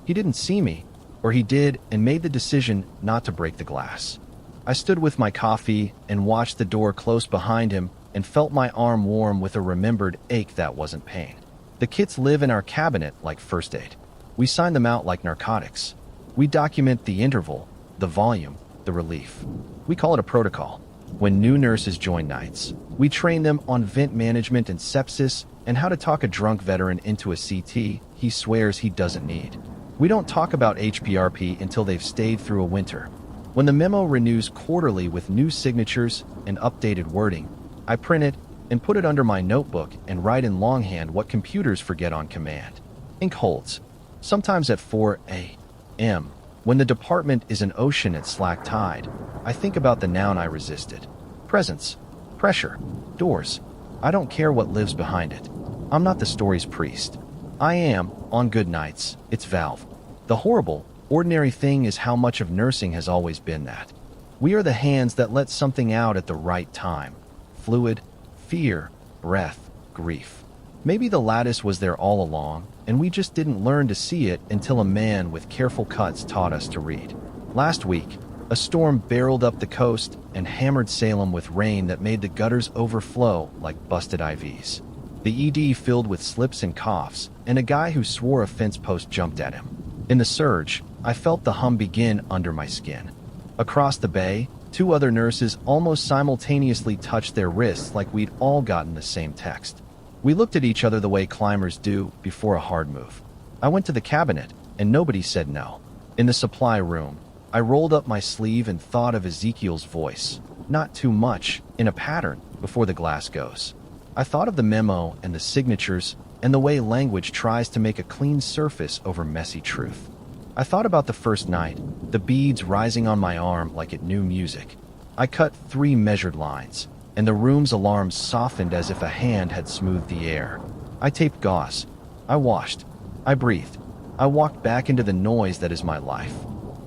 He didn't see me, or he did and made the decision not to break the glass. I stood with my coffee and watched the door close behind him and felt my arm warm with a remembered ache that wasn't pain. The kits live in our cabinet like first aid. We sign them out like narcotics. We document the interval, the volume, the relief. We call it a protocol. When new nurses join nights, we train them on vent management and sepsis and how to talk a drunk veteran into a CT he swears he doesn't need. We don't talk about HPRP until they've stayed through a winter. When the memo renews quarterly with new signatures and updated wording, I print it and put it under my notebook and write in longhand what computers forget on command. Ink holds, sometimes at 4 a.m. When the department is an ocean at slack tide, I think about the noun I resisted. Presence, pressure, doors. I don't care what lives behind it. I'm not the story's priest. I am, on good nights, its valve. The horrible, ordinary thing is how much of nursing has always been that. We are the hands that let something out at the right time. Fluid, fear, breath, grief. Maybe the lattice was there all along, and we just didn't learn to see it until a man with careful cuts taught us to read. Last week, a storm barreled up the coast and hammered Salem with rain that made the gutters overflow like busted IVs. The ED filled with slips and coughs, and a guy who swore a fence post jumped at him. In the surge, I felt the hum begin under my skin. Across the bay, two other nurses almost simultaneously touched their wrists like we'd all gotten the same text. We looked at each other the way climbers do before a hard move. I went to the cabinet, and nobody said no. In the supply room, I rolled up my sleeve and thought of Ezekiel's voice, not too much, in a pattern, before the glass goes. I thought of the memo and the signatures and the way language tries to make a clean surface over messy truth. I thought about the first night, the beads rising on my arm like it knew music. I cut 3 measured lines, and the room's alarms softened as if a hand had smoothed the air. I taped gauze. I washed. I breathed. I walked back into the noise that is my life.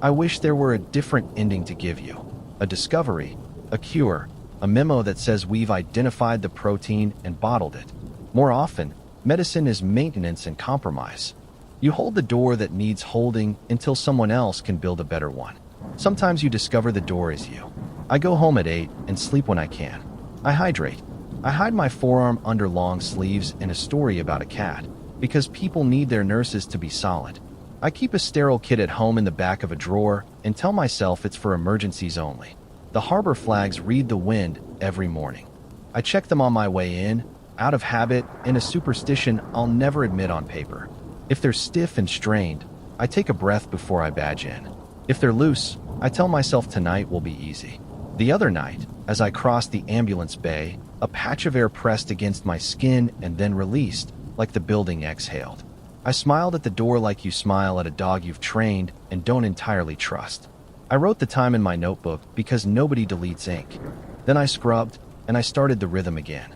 I wish there were a different ending to give you. A discovery, a cure, a memo that says we've identified the protein and bottled it. More often, medicine is maintenance and compromise. You hold the door that needs holding until someone else can build a better one. Sometimes you discover the door is you. I go home at 8 and sleep when I can. I hydrate. I hide my forearm under long sleeves in a story about a cat, because people need their nurses to be solid. I keep a sterile kit at home in the back of a drawer and tell myself it's for emergencies only. The harbor flags read the wind every morning. I check them on my way in, out of habit, in a superstition I'll never admit on paper. If they're stiff and strained, I take a breath before I badge in. If they're loose, I tell myself tonight will be easy. The other night, as I crossed the ambulance bay, a patch of air pressed against my skin and then released, like the building exhaled. I smiled at the door like you smile at a dog you've trained and don't entirely trust. I wrote the time in my notebook because nobody deletes ink. Then I scrubbed, and I started the rhythm again.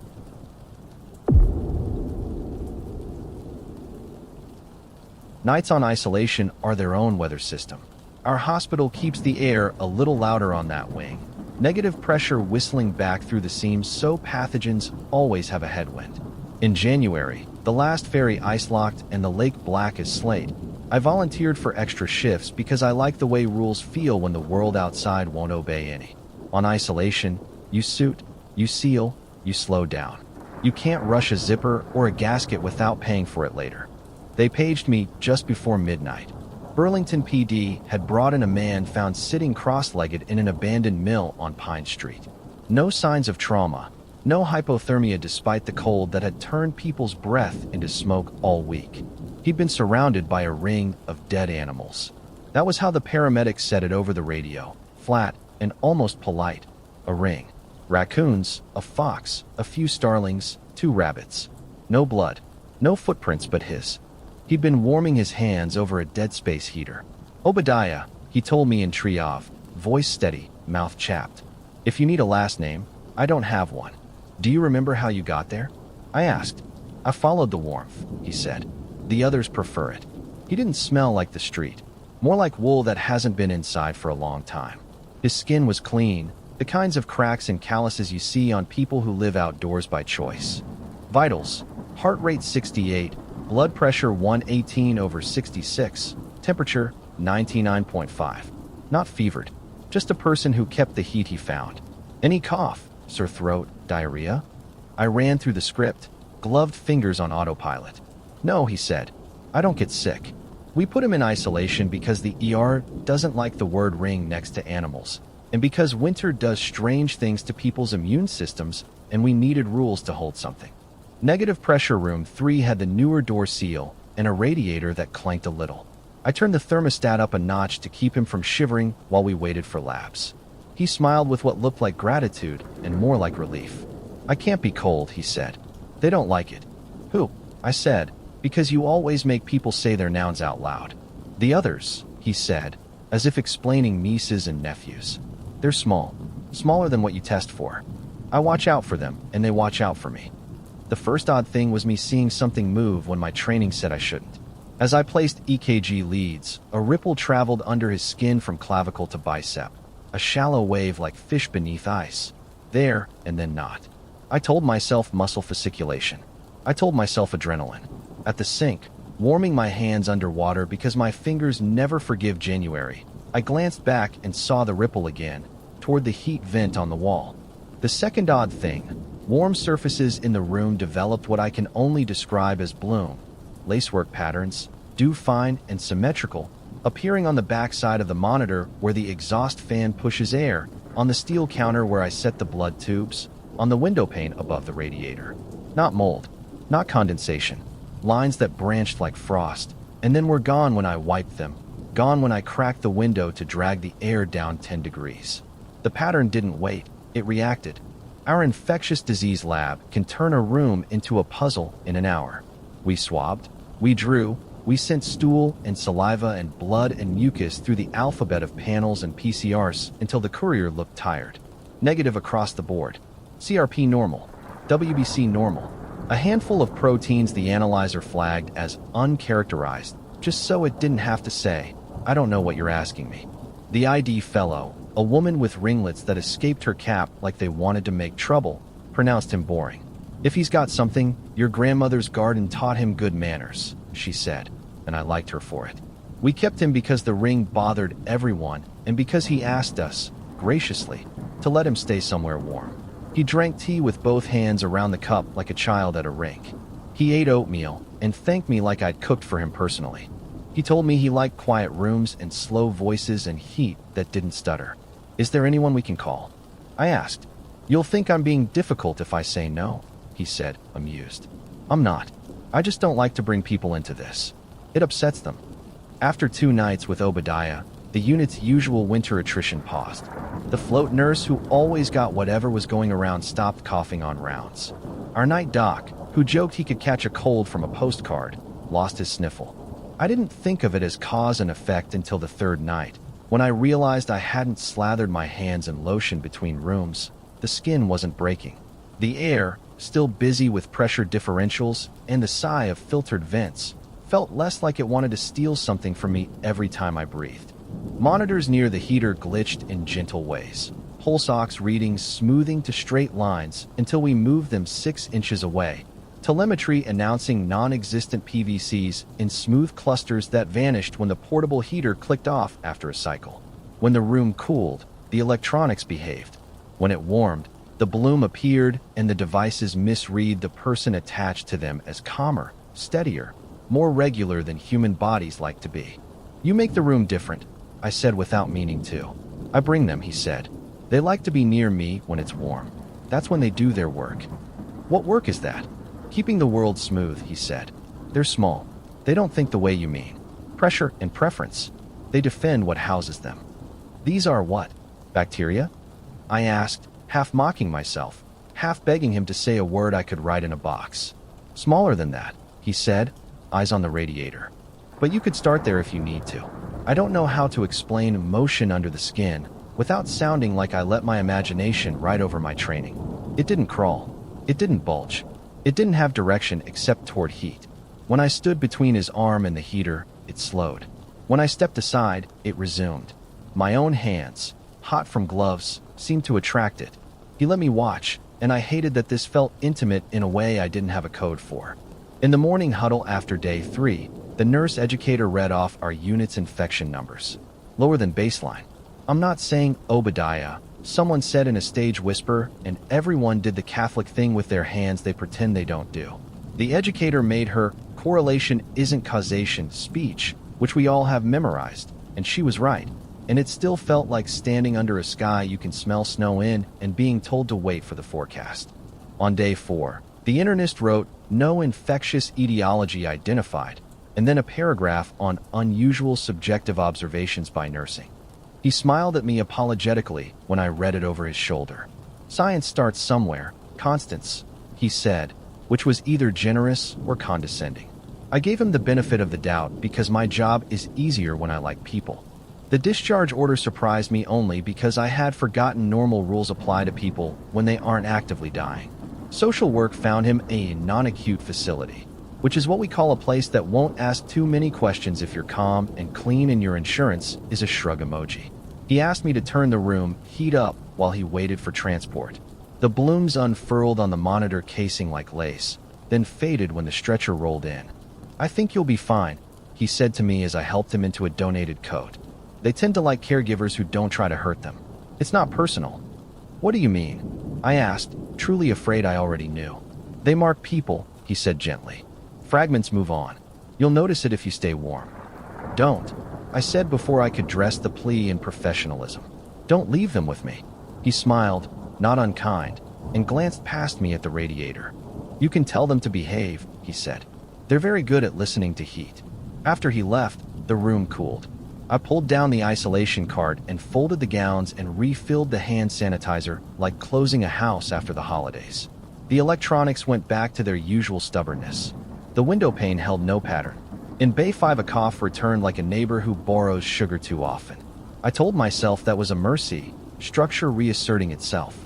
Nights on isolation are their own weather system. Our hospital keeps the air a little louder on that wing. Negative pressure whistling back through the seams so pathogens always have a headwind. In January, the last ferry ice-locked and the lake black as slate. I volunteered for extra shifts because I like the way rules feel when the world outside won't obey any. On isolation, you suit, you seal, you slow down. You can't rush a zipper or a gasket without paying for it later. They paged me just before midnight. Burlington PD had brought in a man found sitting cross-legged in an abandoned mill on Pine Street. No signs of trauma, no hypothermia despite the cold that had turned people's breath into smoke all week. He'd been surrounded by a ring of dead animals. That was how the paramedics said it over the radio, flat and almost polite. A ring. Raccoons, a fox, a few starlings, 2 rabbits. No blood, no footprints but his. He'd been warming his hands over a dead space heater. Obadiah, he told me in Triave, voice steady, mouth chapped. If you need a last name, I don't have one. Do you remember how you got there? I asked. I followed the warmth, he said. The others prefer it. He didn't smell like the street, more like wool that hasn't been inside for a long time. His skin was clean, the kinds of cracks and calluses you see on people who live outdoors by choice. Vitals: heart rate 68, blood pressure 118/66, temperature 99.5. Not fevered, just a person who kept the heat he found. Any cough, sore throat, diarrhea? I ran through the script, gloved fingers on autopilot. No, he said. I don't get sick. We put him in isolation because the ER doesn't like the word ring next to animals, and because winter does strange things to people's immune systems, and we needed rules to hold something. Negative pressure room 3 had the newer door seal and a radiator that clanked a little. I turned the thermostat up a notch to keep him from shivering while we waited for labs. He smiled with what looked like gratitude and more like relief. I can't be cold, he said. They don't like it. Who? I said, because you always make people say their nouns out loud. The others, he said, as if explaining nieces and nephews. They're small, smaller than what you test for. I watch out for them, and they watch out for me. The first odd thing was me seeing something move when my training said I shouldn't. As I placed EKG leads, a ripple traveled under his skin from clavicle to bicep, a shallow wave like fish beneath ice. There, and then not. I told myself muscle fasciculation. I told myself adrenaline. At the sink, warming my hands underwater because my fingers never forgive January, I glanced back and saw the ripple again, toward the heat vent on the wall. The second odd thing, warm surfaces in the room developed what I can only describe as bloom. Lacework patterns, dew fine and symmetrical, appearing on the backside of the monitor where the exhaust fan pushes air, on the steel counter where I set the blood tubes, on the window pane above the radiator. Not mold, not condensation. Lines that branched like frost, and then were gone when I wiped them, gone when I cracked the window to drag the air down 10 degrees. The pattern didn't wait, it reacted. Our infectious disease lab can turn a room into a puzzle in an hour. We swabbed, we drew, we sent stool and saliva and blood and mucus through the alphabet of panels and PCRs until the courier looked tired. Negative across the board. CRP normal, WBC normal. A handful of proteins the analyzer flagged as uncharacterized, just so it didn't have to say, I don't know what you're asking me. The ID fellow, a woman with ringlets that escaped her cap like they wanted to make trouble, pronounced him boring. If he's got something, your grandmother's garden taught him good manners, she said, and I liked her for it. We kept him because the ring bothered everyone and because he asked us, graciously, to let him stay somewhere warm. He drank tea with both hands around the cup like a child at a rink. He ate oatmeal and thanked me like I'd cooked for him personally. He told me he liked quiet rooms and slow voices and heat that didn't stutter. Is there anyone we can call? I asked. You'll think I'm being difficult if I say no, he said, amused. I'm not. I just don't like to bring people into this. It upsets them. After 2 nights with Obadiah, the unit's usual winter attrition paused. The float nurse, who always got whatever was going around, stopped coughing on rounds. Our night doc, who joked he could catch a cold from a postcard, lost his sniffle. I didn't think of it as cause and effect until the 3rd night, when I realized I hadn't slathered my hands in lotion between rooms. The skin wasn't breaking. The air, still busy with pressure differentials and the sigh of filtered vents, felt less like it wanted to steal something from me every time I breathed. Monitors near the heater glitched in gentle ways, pulse ox readings smoothing to straight lines until we moved them 6 inches away, telemetry announcing non-existent PVCs in smooth clusters that vanished when the portable heater clicked off after a cycle. When the room cooled, the electronics behaved. When it warmed, the bloom appeared and the devices misread the person attached to them as calmer, steadier, more regular than human bodies like to be. You make the room different, I said without meaning to. I bring them, he said. They like to be near me when it's warm. That's when they do their work. What work is that? Keeping the world smooth, he said. They're small. They don't think the way you mean. Pressure and preference. They defend what houses them. These are what? Bacteria? I asked, half mocking myself, half begging him to say a word I could write in a box. Smaller than that, he said, eyes on the radiator. But you could start there if you need to. I don't know how to explain motion under the skin without sounding like I let my imagination ride over my training. It didn't crawl. It didn't bulge. It didn't have direction except toward heat. When I stood between his arm and the heater, it slowed. When I stepped aside, it resumed. My own hands, hot from gloves, seemed to attract it. He let me watch, and I hated that this felt intimate in a way I didn't have a code for. In the morning huddle after day 3, the nurse educator read off our unit's infection numbers. Lower than baseline. I'm not saying Obadiah, someone said in a stage whisper, and everyone did the Catholic thing with their hands they pretend they don't do. The educator made her correlation isn't causation speech, which we all have memorized, and she was right. And it still felt like standing under a sky you can smell snow in and being told to wait for the forecast. On day 4, the internist wrote, "No infectious etiology identified," and then a paragraph on unusual subjective observations by nursing. He smiled at me apologetically when I read it over his shoulder. "Science starts somewhere, Constance," he said, which was either generous or condescending. I gave him the benefit of the doubt because my job is easier when I like people. The discharge order surprised me only because I had forgotten normal rules apply to people when they aren't actively dying. Social work found him a non-acute facility, which is what we call a place that won't ask too many questions if you're calm and clean and your insurance is a shrug emoji. He asked me to turn the room heat up while he waited for transport. The blooms unfurled on the monitor casing like lace, then faded when the stretcher rolled in. "I think you'll be fine," he said to me as I helped him into a donated coat. They tend to like caregivers who don't try to hurt them. It's not personal. "What do you mean?" I asked, truly afraid I already knew. "They mark people," he said gently. "Fragments move on. You'll notice it if you stay warm." "Don't," I said before I could dress the plea in professionalism. "Don't leave them with me." He smiled, not unkind, and glanced past me at the radiator. "You can tell them to behave," he said. "They're very good at listening to heat." After he left, the room cooled. I pulled down the isolation cart and folded the gowns and refilled the hand sanitizer like closing a house after the holidays. The electronics went back to their usual stubbornness. The window pane held no pattern. In Bay 5 a cough returned like a neighbor who borrows sugar too often. I told myself that was a mercy, structure reasserting itself.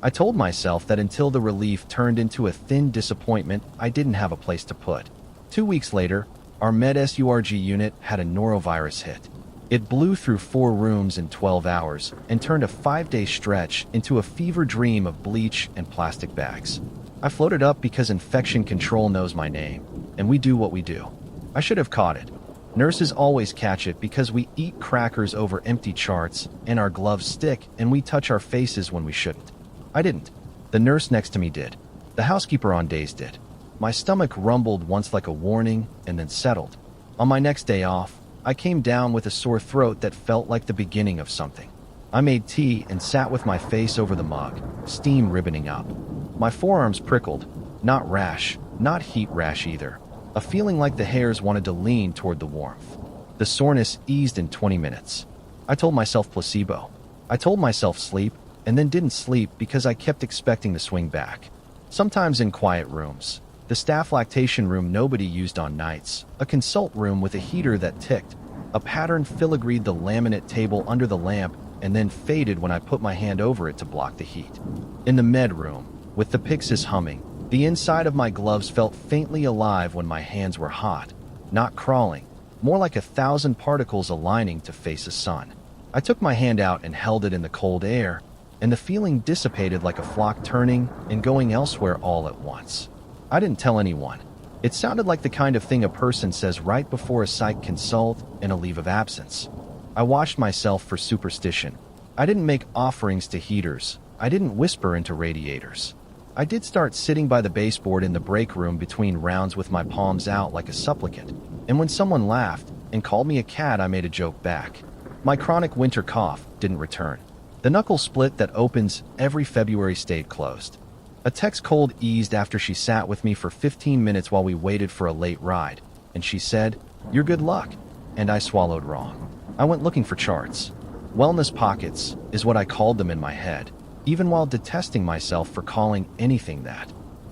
I told myself that until the relief turned into a thin disappointment I didn't have a place to put. 2 weeks later, our med-surg unit had a norovirus hit. It blew through 4 rooms in 12 hours and turned a 5-day stretch into a fever dream of bleach and plastic bags. I floated up because infection control knows my name, and we do what we do. I should have caught it. Nurses always catch it because we eat crackers over empty charts and our gloves stick and we touch our faces when we shouldn't. I didn't. The nurse next to me did. The housekeeper on days did. My stomach rumbled once like a warning and then settled. On my next day off, I came down with a sore throat that felt like the beginning of something. I made tea and sat with my face over the mug, steam ribboning up. My forearms prickled, not rash, not heat rash either. A feeling like the hairs wanted to lean toward the warmth. The soreness eased in 20 minutes. I told myself placebo. I told myself sleep, and then didn't sleep because I kept expecting to swing back. Sometimes in quiet rooms. The staff lactation room nobody used on nights, a consult room with a heater that ticked, a pattern filigreed the laminate table under the lamp and then faded when I put my hand over it to block the heat. In the med room, with the Pyxis humming, the inside of my gloves felt faintly alive when my hands were hot, not crawling, more like 1,000 particles aligning to face a sun. I took my hand out and held it in the cold air, and the feeling dissipated like a flock turning and going elsewhere all at once. I didn't tell anyone. It sounded like the kind of thing a person says right before a psych consult and a leave of absence. I watched myself for superstition. I didn't make offerings to heaters. I didn't whisper into radiators. I did start sitting by the baseboard in the break room between rounds with my palms out like a supplicant, and when someone laughed, and called me a cat, I made a joke back. My chronic winter cough didn't return. The knuckle split that opens every February stayed closed. A text cold eased after she sat with me for 15 minutes while we waited for a late ride, and she said, "You're good luck." And I swallowed wrong. I went looking for charts. Wellness pockets is what I called them in my head, even while detesting myself for calling anything that.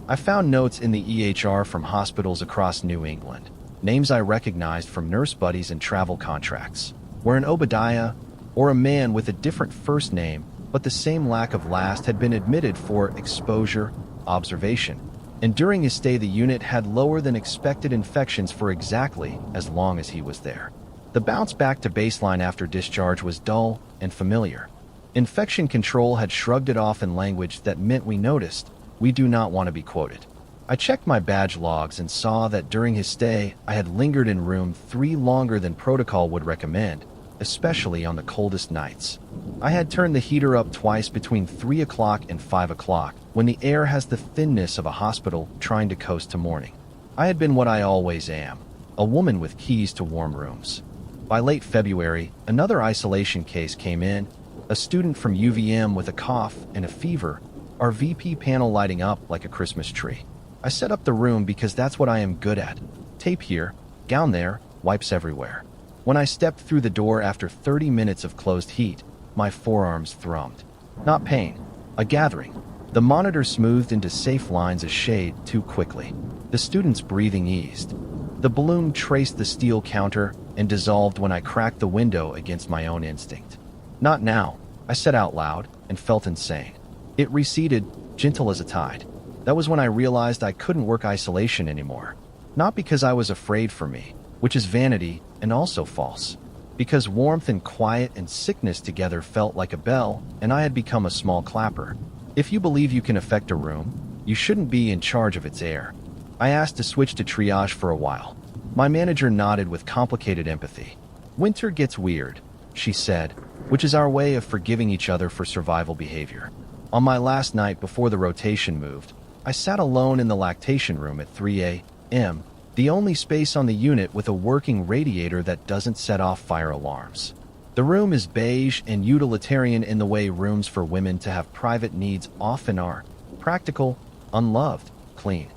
I found notes in the EHR from hospitals across New England, names I recognized from nurse buddies and travel contracts, where an Obadiah or a man with a different first name but the same lack of last had been admitted for exposure observation, and during his stay the unit had lower than expected infections for exactly as long as he was there. The bounce back to baseline after discharge was dull and familiar. Infection control had shrugged it off in language that meant we noticed. We do not want to be quoted. I checked my badge logs and saw that during his stay I had lingered in room 3 longer than protocol would recommend, especially on the coldest nights. I had turned the heater up twice between 3 o'clock and 5 o'clock, when the air has the thinness of a hospital trying to coast to morning. I had been what I always am, a woman with keys to warm rooms. By late February, another isolation case came in, a student from UVM with a cough and a fever, our VP panel lighting up like a Christmas tree. I set up the room because that's what I am good at. Tape here, gown there, wipes everywhere. When I stepped through the door after 30 minutes of closed heat, my forearms thrummed. Not pain, a gathering. The monitor smoothed into safe lines a shade too quickly. The student's breathing eased. The balloon traced the steel counter and dissolved when I cracked the window against my own instinct. Not now, I said out loud, and felt insane. It receded, gentle as a tide. That was when I realized I couldn't work isolation anymore. Not because I was afraid for me, which is vanity and also false. Because warmth and quiet and sickness together felt like a bell, and I had become a small clapper. If you believe you can affect a room, you shouldn't be in charge of its air. I asked to switch to triage for a while. My manager nodded with complicated empathy. "Winter gets weird," she said, which is our way of forgiving each other for survival behavior. On my last night before the rotation moved, I sat alone in the lactation room at 3 a.m., the only space on the unit with a working radiator that doesn't set off fire alarms. The room is beige and utilitarian in the way rooms for women to have private needs often are: practical, unloved, clean.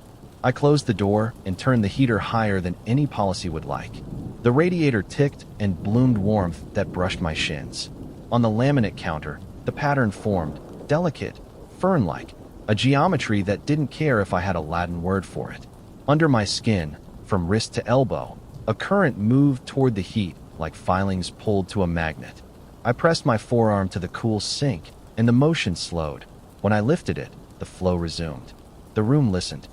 I closed the door and turned the heater higher than any policy would like. The radiator ticked and bloomed warmth that brushed my shins. On the laminate counter, the pattern formed, delicate, fern-like, a geometry that didn't care if I had a Latin word for it. Under my skin, from wrist to elbow, a current moved toward the heat like filings pulled to a magnet. I pressed my forearm to the cool sink, and the motion slowed. When I lifted it, the flow resumed. The room listened.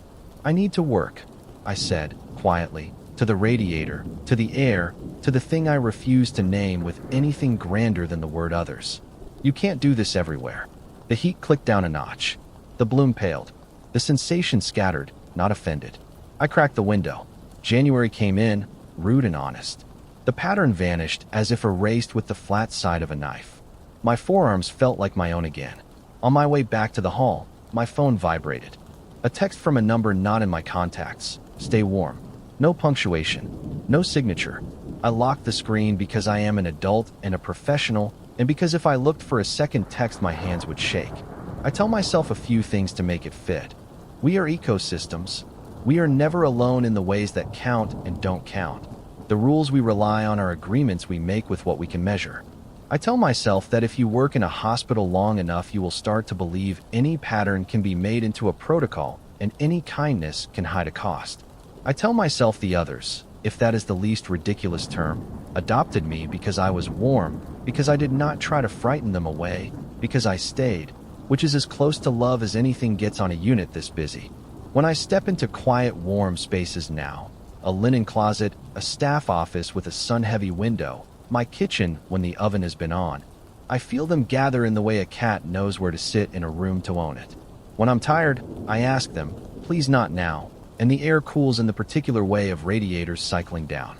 "I need to work," I said, quietly, to the radiator, to the air, to the thing I refused to name with anything grander than the word others. "You can't do this everywhere." The heat clicked down a notch. The bloom paled. The sensation scattered, not offended. I cracked the window. January came in, rude and honest. The pattern vanished as if erased with the flat side of a knife. My forearms felt like my own again. On my way back to the hall, my phone vibrated. A text from a number not in my contacts. "Stay warm." No punctuation. No signature. I locked the screen because I am an adult and a professional, and because if I looked for a second text my hands would shake. I tell myself a few things to make it fit. We are ecosystems. We are never alone in the ways that count and don't count. The rules we rely on are agreements we make with what we can measure. I tell myself that if you work in a hospital long enough, you will start to believe any pattern can be made into a protocol and any kindness can hide a cost. I tell myself the others, if that is the least ridiculous term, adopted me because I was warm, because I did not try to frighten them away, because I stayed, which is as close to love as anything gets on a unit this busy. When I step into quiet, warm spaces now, a linen closet, a staff office with a sun-heavy window, my kitchen when the oven has been on, I feel them gather in the way a cat knows where to sit in a room to own it. When I'm tired, I ask them, "Please not now," and the air cools in the particular way of radiators cycling down.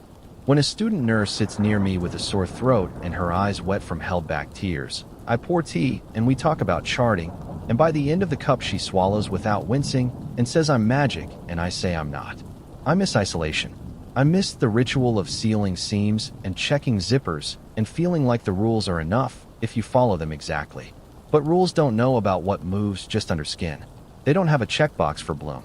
When a student nurse sits near me with a sore throat and her eyes wet from held-back tears, I pour tea and we talk about charting, and by the end of the cup she swallows without wincing and says I'm magic, and I say I'm not. I miss isolation. I missed the ritual of sealing seams and checking zippers and feeling like the rules are enough if you follow them exactly. But rules don't know about what moves just under skin. They don't have a checkbox for bloom.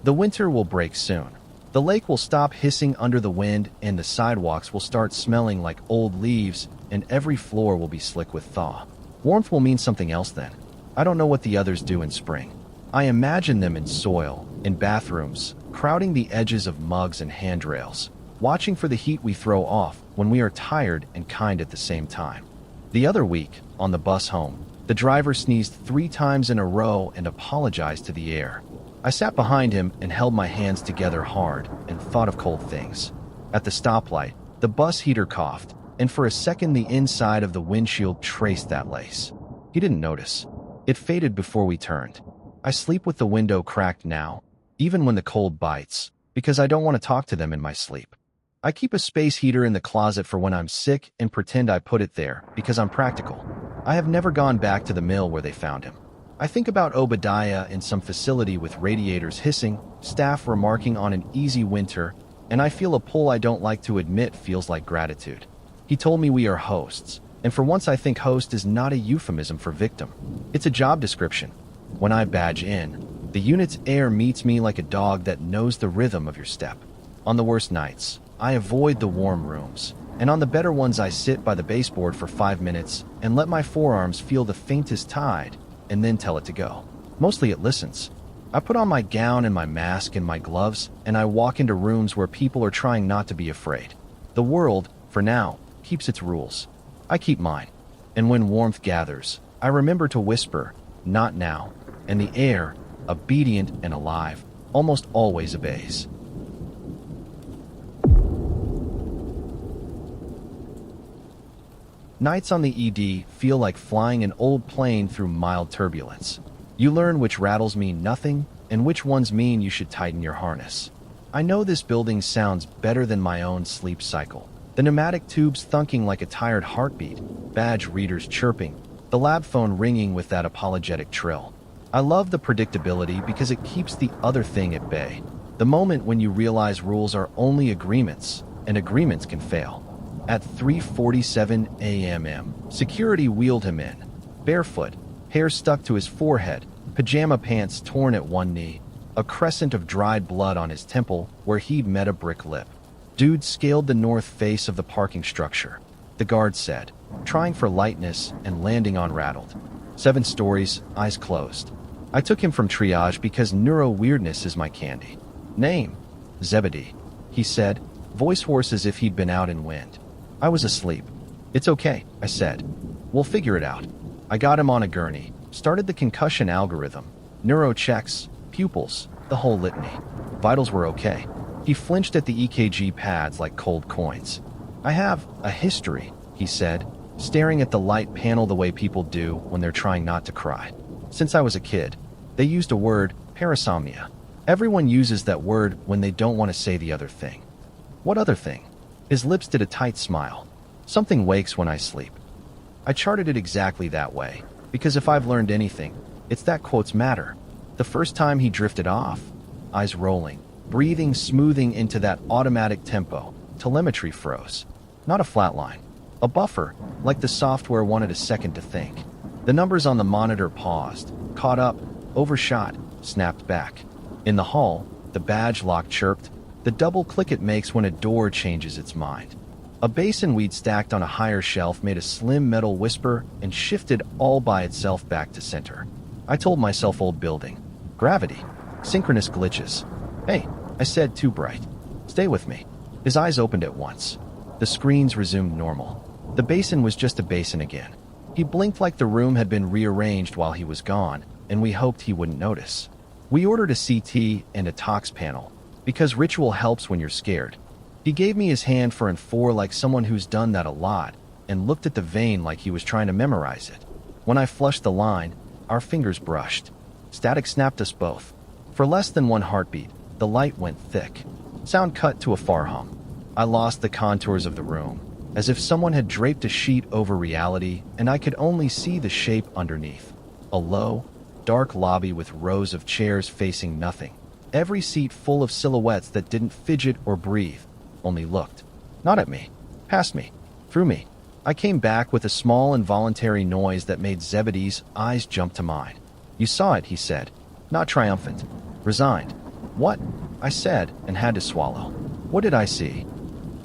The winter will break soon. The lake will stop hissing under the wind, and the sidewalks will start smelling like old leaves, and every floor will be slick with thaw. Warmth will mean something else then. I don't know what the others do in spring. I imagine them in soil, in bathrooms, crowding the edges of mugs and handrails, watching for the heat we throw off when we are tired and kind at the same time. The other week, on the bus home, the driver sneezed 3 times in a row and apologized to the air. I sat behind him and held my hands together hard and thought of cold things. At the stoplight, the bus heater coughed, and for a second the inside of the windshield traced that lace. He didn't notice. It faded before we turned. I sleep with the window cracked now, even when the cold bites, because I don't want to talk to them in my sleep. I keep a space heater in the closet for when I'm sick and pretend I put it there because I'm practical. I have never gone back to the mill where they found him. I think about Obadiah in some facility with radiators hissing, staff remarking on an easy winter, and I feel a pull I don't like to admit feels like gratitude. He told me we are hosts, and for once I think host is not a euphemism for victim. It's a job description. When I badge in, the unit's air meets me like a dog that knows the rhythm of your step. On the worst nights, I avoid the warm rooms, and on the better ones I sit by the baseboard for 5 minutes and let my forearms feel the faintest tide, and then tell it to go. Mostly it listens. I put on my gown and my mask and my gloves, and I walk into rooms where people are trying not to be afraid. The world, for now, keeps its rules. I keep mine. And when warmth gathers, I remember to whisper, "Not now," and the air, obedient and alive, almost always obeys. Nights on the ED feel like flying an old plane through mild turbulence. You learn which rattles mean nothing and which ones mean you should tighten your harness. I know this building sounds better than my own sleep cycle. The pneumatic tubes thunking like a tired heartbeat, badge readers chirping, the lab phone ringing with that apologetic trill. I love the predictability because it keeps the other thing at bay. The moment when you realize rules are only agreements, and agreements can fail. At 3:47 a.m., security wheeled him in, barefoot, hair stuck to his forehead, pajama pants torn at one knee, a crescent of dried blood on his temple where he'd met a brick lip. Dude scaled the north face of the parking structure, the guard said, trying for lightness and landing on rattled. 7 stories, eyes closed. I took him from triage because neuro-weirdness is my candy. Name? Zebedee, he said, voice hoarse as if he'd been out in wind. I was asleep. It's okay, I said. We'll figure it out. I got him on a gurney, started the concussion algorithm, neuro checks, pupils, the whole litany. Vitals were okay. He flinched at the EKG pads like cold coins. I have a history, he said, staring at the light panel the way people do when they're trying not to cry. Since I was a kid, they used a word, parasomnia. Everyone uses that word when they don't want to say the other thing. What other thing? His lips did a tight smile. Something wakes when I sleep. I charted it exactly that way, because if I've learned anything, it's that quotes matter. The first time he drifted off, eyes rolling, breathing smoothing into that automatic tempo, telemetry froze. Not a flat line. A buffer, like the software wanted a second to think. The numbers on the monitor paused, caught up, overshot, snapped back. In the hall, the badge lock chirped, the double click it makes when a door changes its mind. A basin we'd stacked on a higher shelf made a slim metal whisper and shifted all by itself back to center. I told myself old building. Gravity. Synchronous glitches. Hey, I said too bright. Stay with me. His eyes opened at once. The screens resumed normal. The basin was just a basin again. He blinked like the room had been rearranged while he was gone, and we hoped he wouldn't notice. We ordered a CT and a tox panel, because ritual helps when you're scared. He gave me his hand for an 4 like someone who's done that a lot, and looked at the vein like he was trying to memorize it. When I flushed the line, our fingers brushed. Static snapped us both. For less than 1 heartbeat, the light went thick. Sound cut to a far hum. I lost the contours of the room, as if someone had draped a sheet over reality and I could only see the shape underneath. A low, dark lobby with rows of chairs facing nothing. Every seat full of silhouettes that didn't fidget or breathe. only looked. Not at me. Past me. Through me. I came back with a small involuntary noise that made Zebedee's eyes jump to mine. You saw it, he said. Not triumphant. Resigned. What? I said, and had to swallow. What did I see?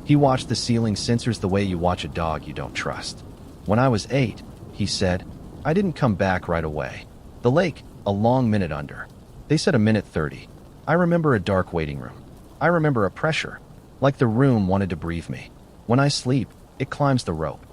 He watched the ceiling sensors the way you watch a dog you don't trust. When I was 8, he said, I didn't come back right away. The lake, a long minute under. They said a minute 30. I remember a dark waiting room. I remember a pressure, like the room wanted to breathe me. When I sleep, it climbs the rope.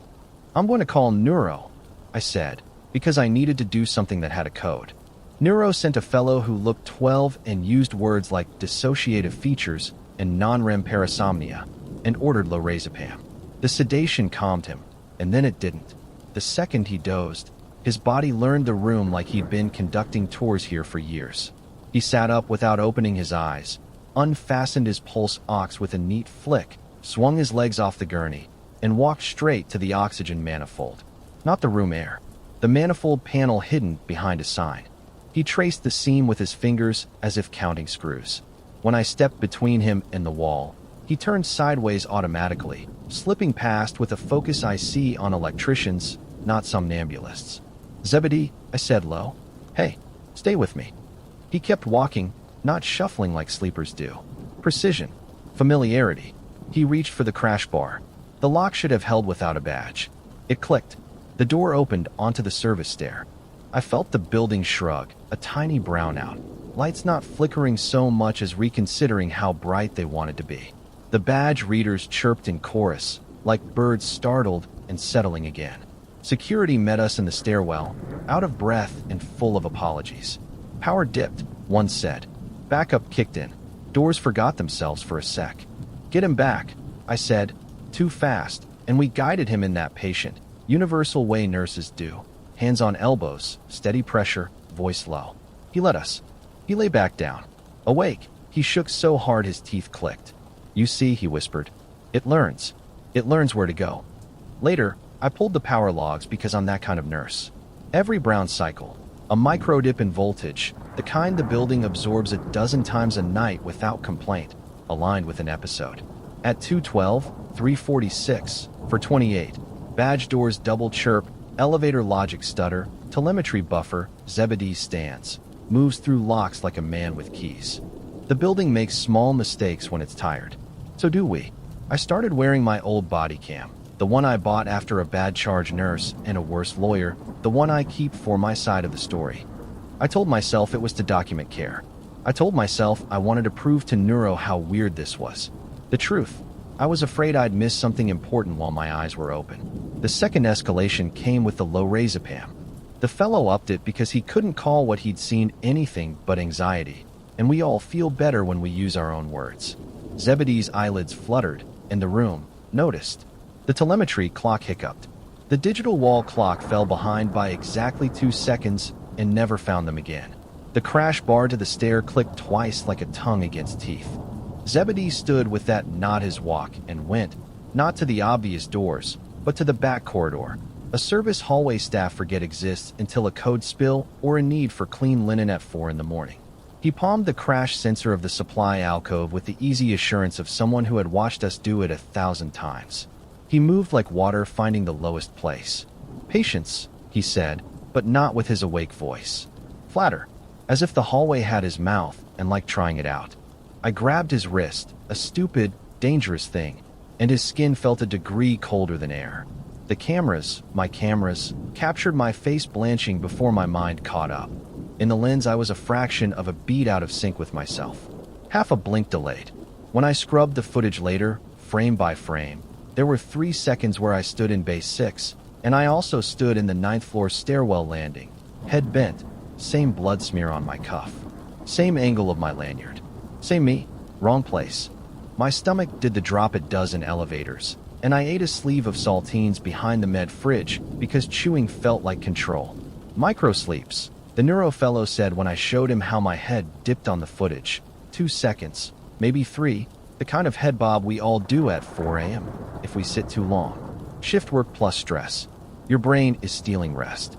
I'm going to call Neuro, I said, because I needed to do something that had a code. Neuro sent a fellow who looked 12 and used words like dissociative features and non-REM parasomnia, and ordered lorazepam. The sedation calmed him, and then it didn't. The second he dozed, his body learned the room like he'd been conducting tours here for years. He sat up without opening his eyes, unfastened his pulse ox with a neat flick, swung his legs off the gurney, and walked straight to the oxygen manifold. Not the room air. The manifold panel hidden behind a sign. He traced the seam with his fingers as if counting screws. When I stepped between him and the wall, he turned sideways automatically, slipping past with a focus I see on electricians, not somnambulists. Zebedee, I said low. Hey, stay with me. He kept walking, not shuffling like sleepers do. Precision. Familiarity. He reached for the crash bar. The lock should have held without a badge. It clicked. The door opened onto the service stair. I felt the building shrug, a tiny brownout. Lights not flickering so much as reconsidering how bright they wanted to be. The badge readers chirped in chorus, like birds startled and settling again. Security met us in the stairwell, out of breath and full of apologies. Power dipped, one said. Backup kicked in. Doors forgot themselves for a sec. Get him back, I said, too fast, and we guided him in that patient, universal way nurses do. Hands on elbows, steady pressure, voice low. He let us. He lay back down. Awake, he shook so hard his teeth clicked. You see, he whispered. It learns. It learns where to go. Later, I pulled the power logs because I'm that kind of nurse. Every brown cycle, a micro dip in voltage, the kind the building absorbs a dozen times a night without complaint, aligned with an episode. At 2:12, 3:46, for 28, badge doors double chirp, elevator logic stutter, telemetry buffer, Zebedee stands, moves through locks like a man with keys. The building makes small mistakes when it's tired. So do we. I started wearing my old body cam, the one I bought after a bad charge nurse and a worse lawyer, the one I keep for my side of the story. I told myself it was to document care. I told myself I wanted to prove to Neuro how weird this was. The truth, I was afraid I'd miss something important while my eyes were open. The second escalation came with the lorazepam. The fellow upped it because he couldn't call what he'd seen anything but anxiety, and we all feel better when we use our own words. Zebedee's eyelids fluttered, and the room noticed. The telemetry clock hiccuped. The digital wall clock fell behind by exactly 2 seconds and never found them again. The crash bar to the stair clicked twice like a tongue against teeth. Zebedee stood with that not his walk and went, not to the obvious doors, but to the back corridor. A service hallway staff forget exists until a code spill or a need for clean linen at 4 in the morning. He palmed the crash sensor of the supply alcove with the easy assurance of someone who had watched us do it 1,000 times. He moved like water finding the lowest place. Patience, he said, but not with his awake voice. Flatter, as if the hallway had his mouth and liked trying it out. I grabbed his wrist, a stupid, dangerous thing, and his skin felt a degree colder than air. The cameras, my cameras, captured my face blanching before my mind caught up. In the lens, I was a fraction of a beat out of sync with myself. Half a blink delayed. When I scrubbed the footage later, frame by frame, there were 3 seconds where I stood in base 6, and I also stood in the 9th floor stairwell landing, head bent, same blood smear on my cuff, same angle of my lanyard. Same me, wrong place. My stomach did the drop a dozen elevators, and I ate a sleeve of saltines behind the med fridge because chewing felt like control. Micro sleeps, the neuro fellow said when I showed him how my head dipped on the footage. 2 seconds, maybe 3, the kind of head bob we all do at 4 a.m. if we sit too long. Shift work plus stress. Your brain is stealing rest.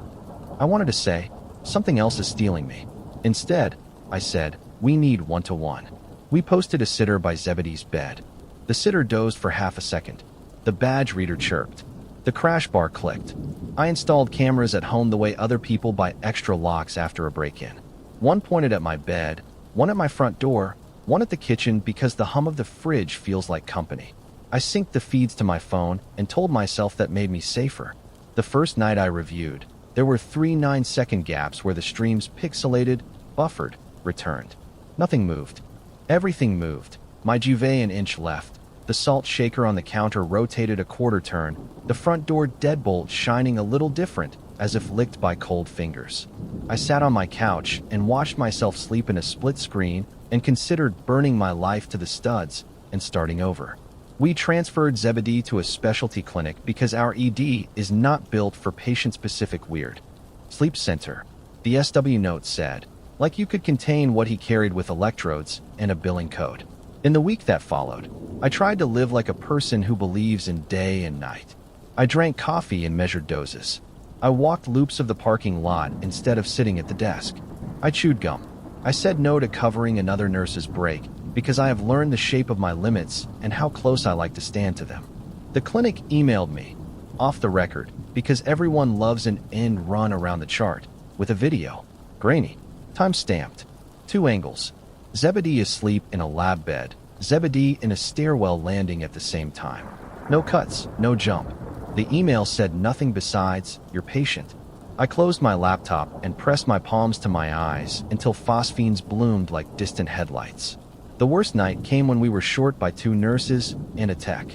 I wanted to say, something else is stealing me. Instead, I said, we need 1-to-1. We posted a sitter by Zebedee's bed. The sitter dozed for half a second. The badge reader chirped. The crash bar clicked. I installed cameras at home the way other people buy extra locks after a break-in. One pointed at my bed, one at my front door, one at the kitchen because the hum of the fridge feels like company. I synced the feeds to my phone and told myself that made me safer. The first night I reviewed, there were 3 9-second gaps where the streams pixelated, buffered, returned. Nothing moved. Everything moved. My duvet an inch left. The salt shaker on the counter rotated a quarter turn, the front door deadbolt shining a little different, as if licked by cold fingers. I sat on my couch and watched myself sleep in a split screen and considered burning my life to the studs and starting over. We transferred Zebedee to a specialty clinic because our ED is not built for patient-specific weird. Sleep center, the SW note said, like you could contain what he carried with electrodes and a billing code. In the week that followed, I tried to live like a person who believes in day and night. I drank coffee in measured doses. I walked loops of the parking lot instead of sitting at the desk. I chewed gum. I said no to covering another nurse's break because I have learned the shape of my limits and how close I like to stand to them. The clinic emailed me, off the record, because everyone loves an end run around the chart, with a video. Grainy. Time stamped. 2 angles. Zebedee asleep in a lab bed, Zebedee in a stairwell landing at the same time. No cuts, no jump. The email said nothing besides, "You're patient." I closed my laptop and pressed my palms to my eyes until phosphenes bloomed like distant headlights. The worst night came when we were short by 2 nurses and a tech.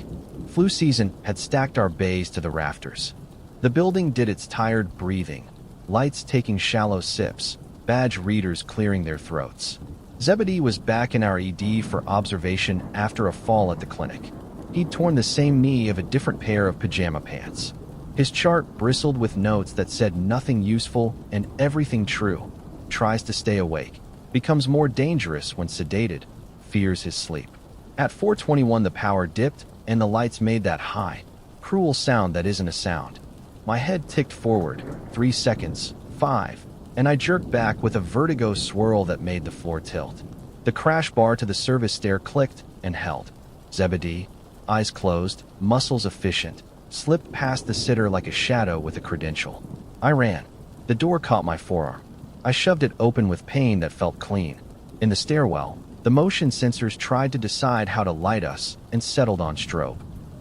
Flu season had stacked our bays to the rafters. The building did its tired breathing, lights taking shallow sips, badge readers clearing their throats. Zebedee was back in our ED for observation after a fall at the clinic. He'd torn the same knee of a different pair of pajama pants. His chart bristled with notes that said nothing useful and everything true. Tries to stay awake. Becomes more dangerous when sedated. Fears his sleep. At 4:21 the power dipped and the lights made that high, cruel sound that isn't a sound. My head ticked forward. 3 seconds. 5. And I jerked back with a vertigo swirl that made the floor tilt. The crash bar to the service stair clicked and held. Zebedee, eyes closed, muscles efficient, slipped past the sitter like a shadow with a credential. I ran. The door caught my forearm. I shoved it open with pain that felt clean. In the stairwell, the motion sensors tried to decide how to light us and settled on strobe.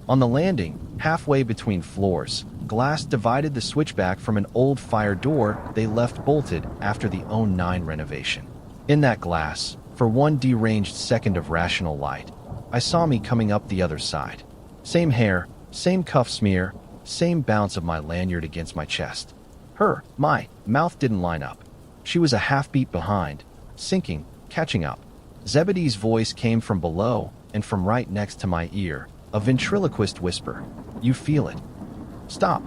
On the landing, halfway between floors, glass divided the switchback from an old fire door they left bolted after the 09 renovation. In that glass, for one deranged second of rational light, I saw me coming up the other side. Same hair, same cuff smear, same bounce of my lanyard against my chest. My mouth didn't line up. She was a half beat behind, sinking, catching up. Zebedee's voice came from below and from right next to my ear, a ventriloquist whisper. "You feel it." "Stop,"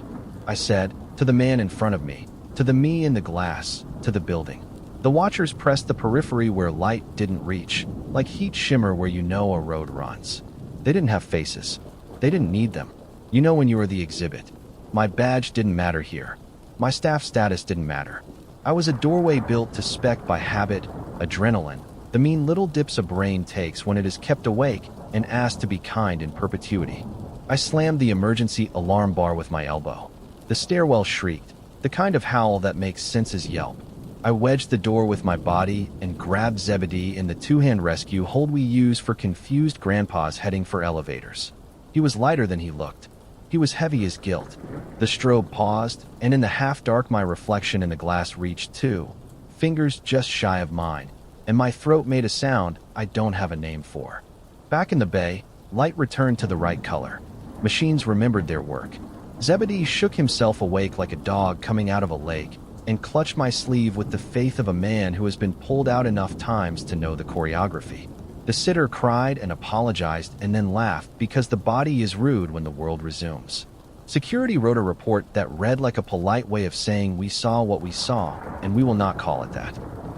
I said, to the man in front of me, to the me in the glass, to the building. The watchers pressed the periphery where light didn't reach, like heat shimmer where you know a road runs. They didn't have faces. They didn't need them. You know when you were the exhibit. My badge didn't matter here. My staff status didn't matter. I was a doorway built to spec by habit, adrenaline, the mean little dips a brain takes when it is kept awake and asked to be kind in perpetuity. I slammed the emergency alarm bar with my elbow. The stairwell shrieked, the kind of howl that makes senses yelp. I wedged the door with my body and grabbed Zebedee in the 2-hand rescue hold we use for confused grandpas heading for elevators. He was lighter than he looked. He was heavy as guilt. The strobe paused, and in the half-dark my reflection in the glass reached too, fingers just shy of mine, and my throat made a sound I don't have a name for. Back in the bay, light returned to the right color. Machines remembered their work. Zebedee shook himself awake like a dog coming out of a lake and clutched my sleeve with the faith of a man who has been pulled out enough times to know the choreography. The sitter cried and apologized and then laughed because the body is rude when the world resumes. Security wrote a report that read like a polite way of saying we saw what we saw, and we will not call it that.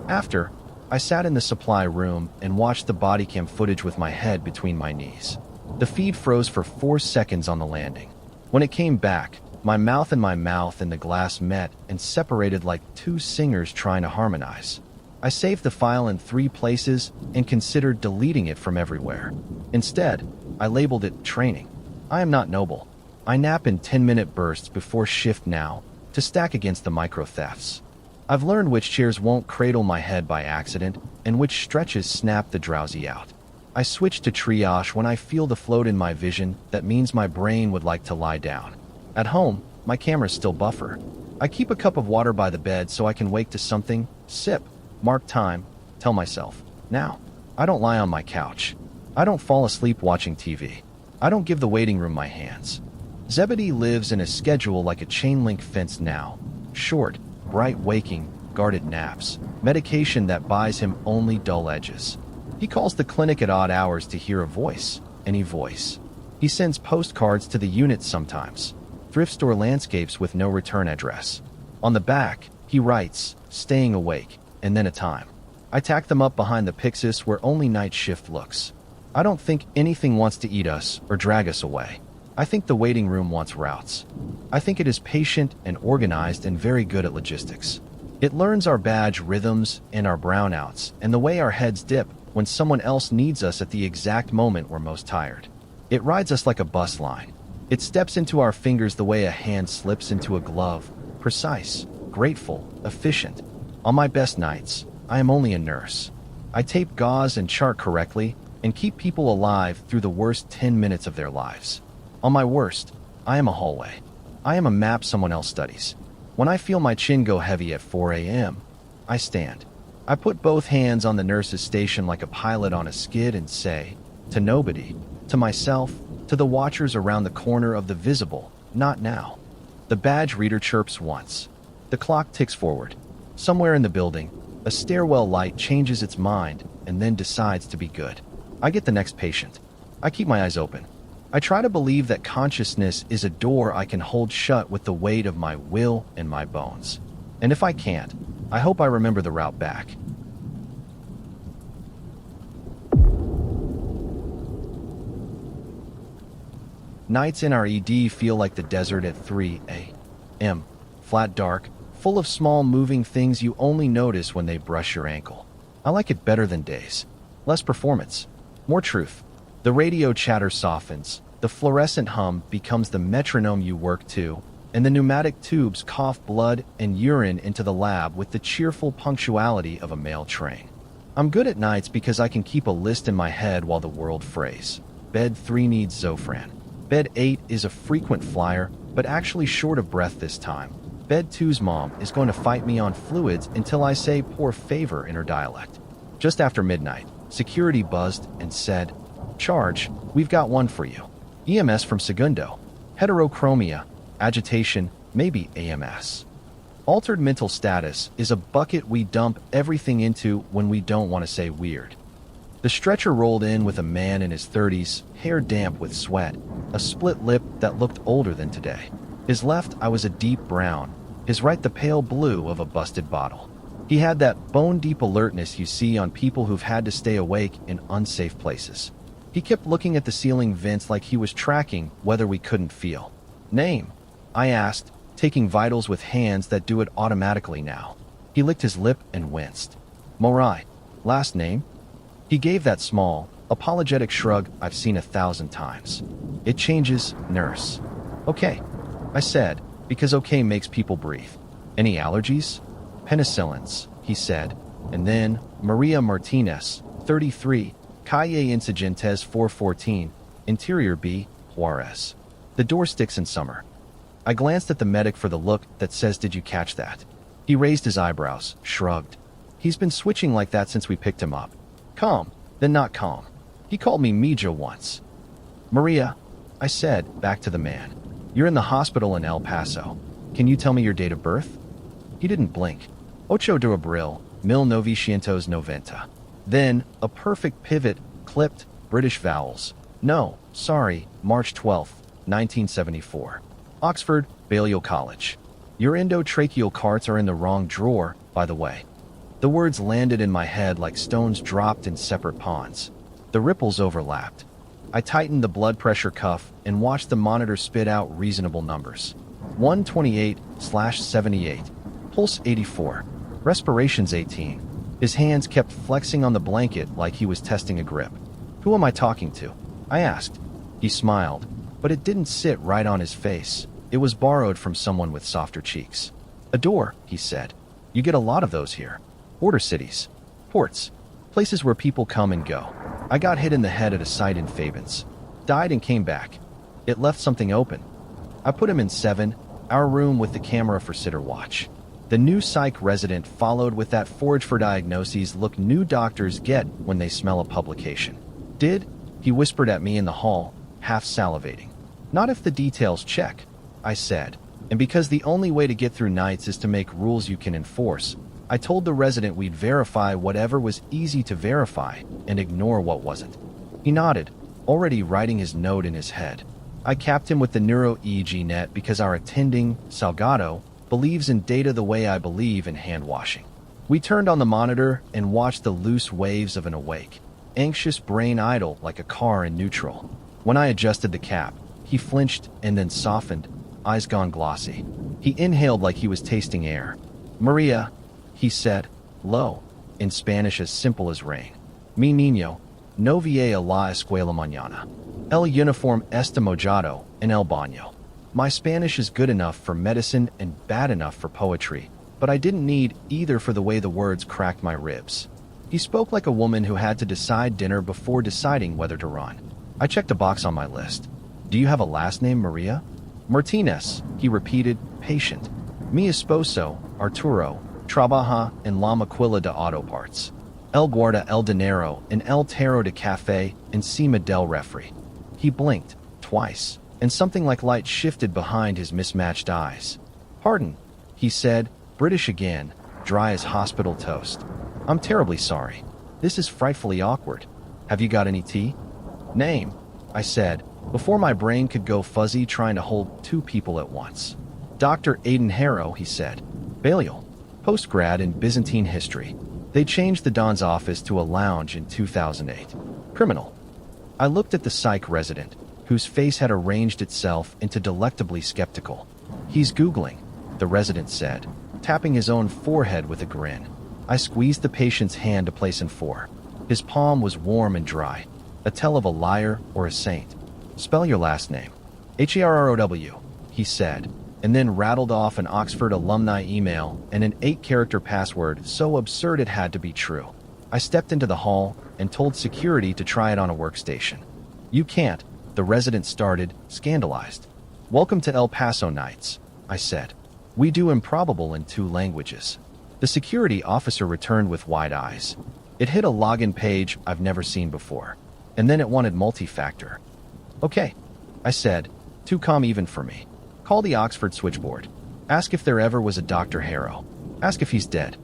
After, I sat in the supply room and watched the body cam footage with my head between my knees. The feed froze for 4 seconds on the landing. When it came back, my mouth and the glass met and separated like two singers trying to harmonize. I saved the file in 3 places and considered deleting it from everywhere. Instead, I labeled it training. I am not noble. I nap in 10-minute bursts before shift now to stack against the micro thefts. I've learned which chairs won't cradle my head by accident and which stretches snap the drowsy out. I switch to triage when I feel the float in my vision that means my brain would like to lie down. At home, my cameras still buffer. I keep a cup of water by the bed so I can wake to something, sip, mark time, tell myself, now. I don't lie on my couch. I don't fall asleep watching TV. I don't give the waiting room my hands. Zebedee lives in a schedule like a chain-link fence now. Short, bright waking, guarded naps. Medication that buys him only dull edges. He calls the clinic at odd hours to hear a voice, any voice. He sends postcards to the unit sometimes. Thrift store landscapes with no return address. On the back, he writes, staying awake, and then a time. I tack them up behind the Pixis where only night shift looks. I don't think anything wants to eat us or drag us away. I think the waiting room wants routes. I think it is patient and organized and very good at logistics. It learns our badge rhythms and our brownouts and the way our heads dip when someone else needs us at the exact moment we're most tired. It rides us like a bus line. It steps into our fingers the way a hand slips into a glove, precise, grateful, efficient. On my best nights, I am only a nurse. I tape gauze and chart correctly and keep people alive through the worst 10 minutes of their lives. On my worst, I am a hallway. I am a map someone else studies. When I feel my chin go heavy at 4 a.m., I stand. I put both hands on the nurse's station like a pilot on a skid and say, to nobody, to myself, to the watchers around the corner of the visible, not now. The badge reader chirps once. The clock ticks forward. Somewhere in the building, a stairwell light changes its mind and then decides to be good. I get the next patient. I keep my eyes open. I try to believe that consciousness is a door I can hold shut with the weight of my will and my bones. And if I can't, I hope I remember the route back. Nights in our ED feel like the desert at 3 a.m. Flat dark, full of small moving things you only notice when they brush your ankle. I like it better than days. Less performance, more truth. The radio chatter softens, the fluorescent hum becomes the metronome you work to, and the pneumatic tubes cough blood and urine into the lab with the cheerful punctuality of a mail train. I'm good at nights because I can keep a list in my head while the world frays. Bed 3 needs Zofran. Bed 8 is a frequent flyer, but actually short of breath this time. Bed 2's mom is going to fight me on fluids until I say poor favor in her dialect. Just after midnight, security buzzed and said, "Charge, we've got one for you. EMS from Segundo. Heterochromia, agitation, maybe AMS. Altered mental status is a bucket we dump everything into when we don't want to say weird." The stretcher rolled in with a man in his 30s, hair damp with sweat, a split lip that looked older than today. His left eye was a deep brown, his right the pale blue of a busted bottle. He had that bone-deep alertness you see on people who've had to stay awake in unsafe places. He kept looking at the ceiling vents like he was tracking whether we couldn't feel. "Name?" I asked, taking vitals with hands that do it automatically now. He licked his lip and winced. "Morai. Last name?" He gave that small, apologetic shrug I've seen 1,000 times. "It changes, nurse." "Okay," I said, because okay makes people breathe. "Any allergies?" "Penicillins," he said, and then Maria Martinez, 33, Calle Insurgentes 414, Interior B, Juarez. The door sticks in summer. I glanced at the medic for the look that says, "Did you catch that?" He raised his eyebrows, shrugged. He's been switching like that since we picked him up. Calm, then not calm. He called me Mija once. "Maria," I said, back to the man. "You're in the hospital in El Paso. Can you tell me your date of birth?" He didn't blink. Ocho de abril, 1990. Then, a perfect pivot, clipped, British vowels. "No, sorry, March 12th, 1974. Oxford, Balliol College. Your endotracheal carts are in the wrong drawer, by the way." The words landed in my head like stones dropped in separate ponds. The ripples overlapped. I tightened the blood pressure cuff and watched the monitor spit out reasonable numbers. 128/78. Pulse 84. Respirations 18. His hands kept flexing on the blanket like he was testing a grip. "Who am I talking to?" I asked. He smiled, but it didn't sit right on his face. It was borrowed from someone with softer cheeks. A door, he said. You get a lot of those here. Border cities. Ports. Places where people come and go. I got hit in the head at a site in Fabens. Died and came back. It left something open. I put him in 7, our room with the camera for sitter watch. The new psych resident followed with that forge for diagnoses look new doctors get when they smell a publication. Did? He whispered at me in the hall, half salivating. Not if the details check, I said. And because the only way to get through nights is to make rules you can enforce, I told the resident we'd verify whatever was easy to verify and ignore what wasn't. He nodded, already writing his note in his head. I capped him with the neuro-EEG net because our attending, Salgado, believes in data the way I believe in hand-washing. We turned on the monitor and watched the loose waves of an awake, anxious brain idle like a car in neutral. When I adjusted the cap, he flinched and then softened, eyes gone glossy. He inhaled like he was tasting air. Maria, he said, low, in Spanish as simple as rain. Mi niño, no vie a la escuela mañana. El uniforme está mojado en el baño. My Spanish is good enough for medicine and bad enough for poetry, but I didn't need either for the way the words cracked my ribs. He spoke like a woman who had to decide dinner before deciding whether to run. I checked a box on my list. Do you have a last name, Maria? Martinez, he repeated, patient. Mi esposo, Arturo, trabaja en la maquila de auto parts. El guarda el dinero en el tarro de café encima del refri. He blinked, twice, and something like light shifted behind his mismatched eyes. Pardon, he said, British again, dry as hospital toast. I'm terribly sorry. This is frightfully awkward. Have you got any tea? Name, I said, before my brain could go fuzzy trying to hold 2 people at once. Dr. Aidan Harrow, he said. Balliol, postgrad in Byzantine history. They changed the Don's office to a lounge in 2008. Criminal. I looked at the psych resident, whose face had arranged itself into delectably skeptical. He's Googling, the resident said, tapping his own forehead with a grin. I squeezed the patient's hand to place in 4. His palm was warm and dry, a tell of a liar or a saint. Spell your last name. Harrow, he said, and then rattled off an Oxford alumni email and an 8-character password so absurd it had to be true. I stepped into the hall and told security to try it on a workstation. You can't, the resident started, scandalized. Welcome to El Paso Nights, I said. We do improbable in 2 languages. The security officer returned with wide eyes. It hit a login page I've never seen before, and then it wanted multi-factor. Okay, I said, too calm even for me. Call the Oxford switchboard. Ask if there ever was a Dr. Harrow. Ask if he's dead.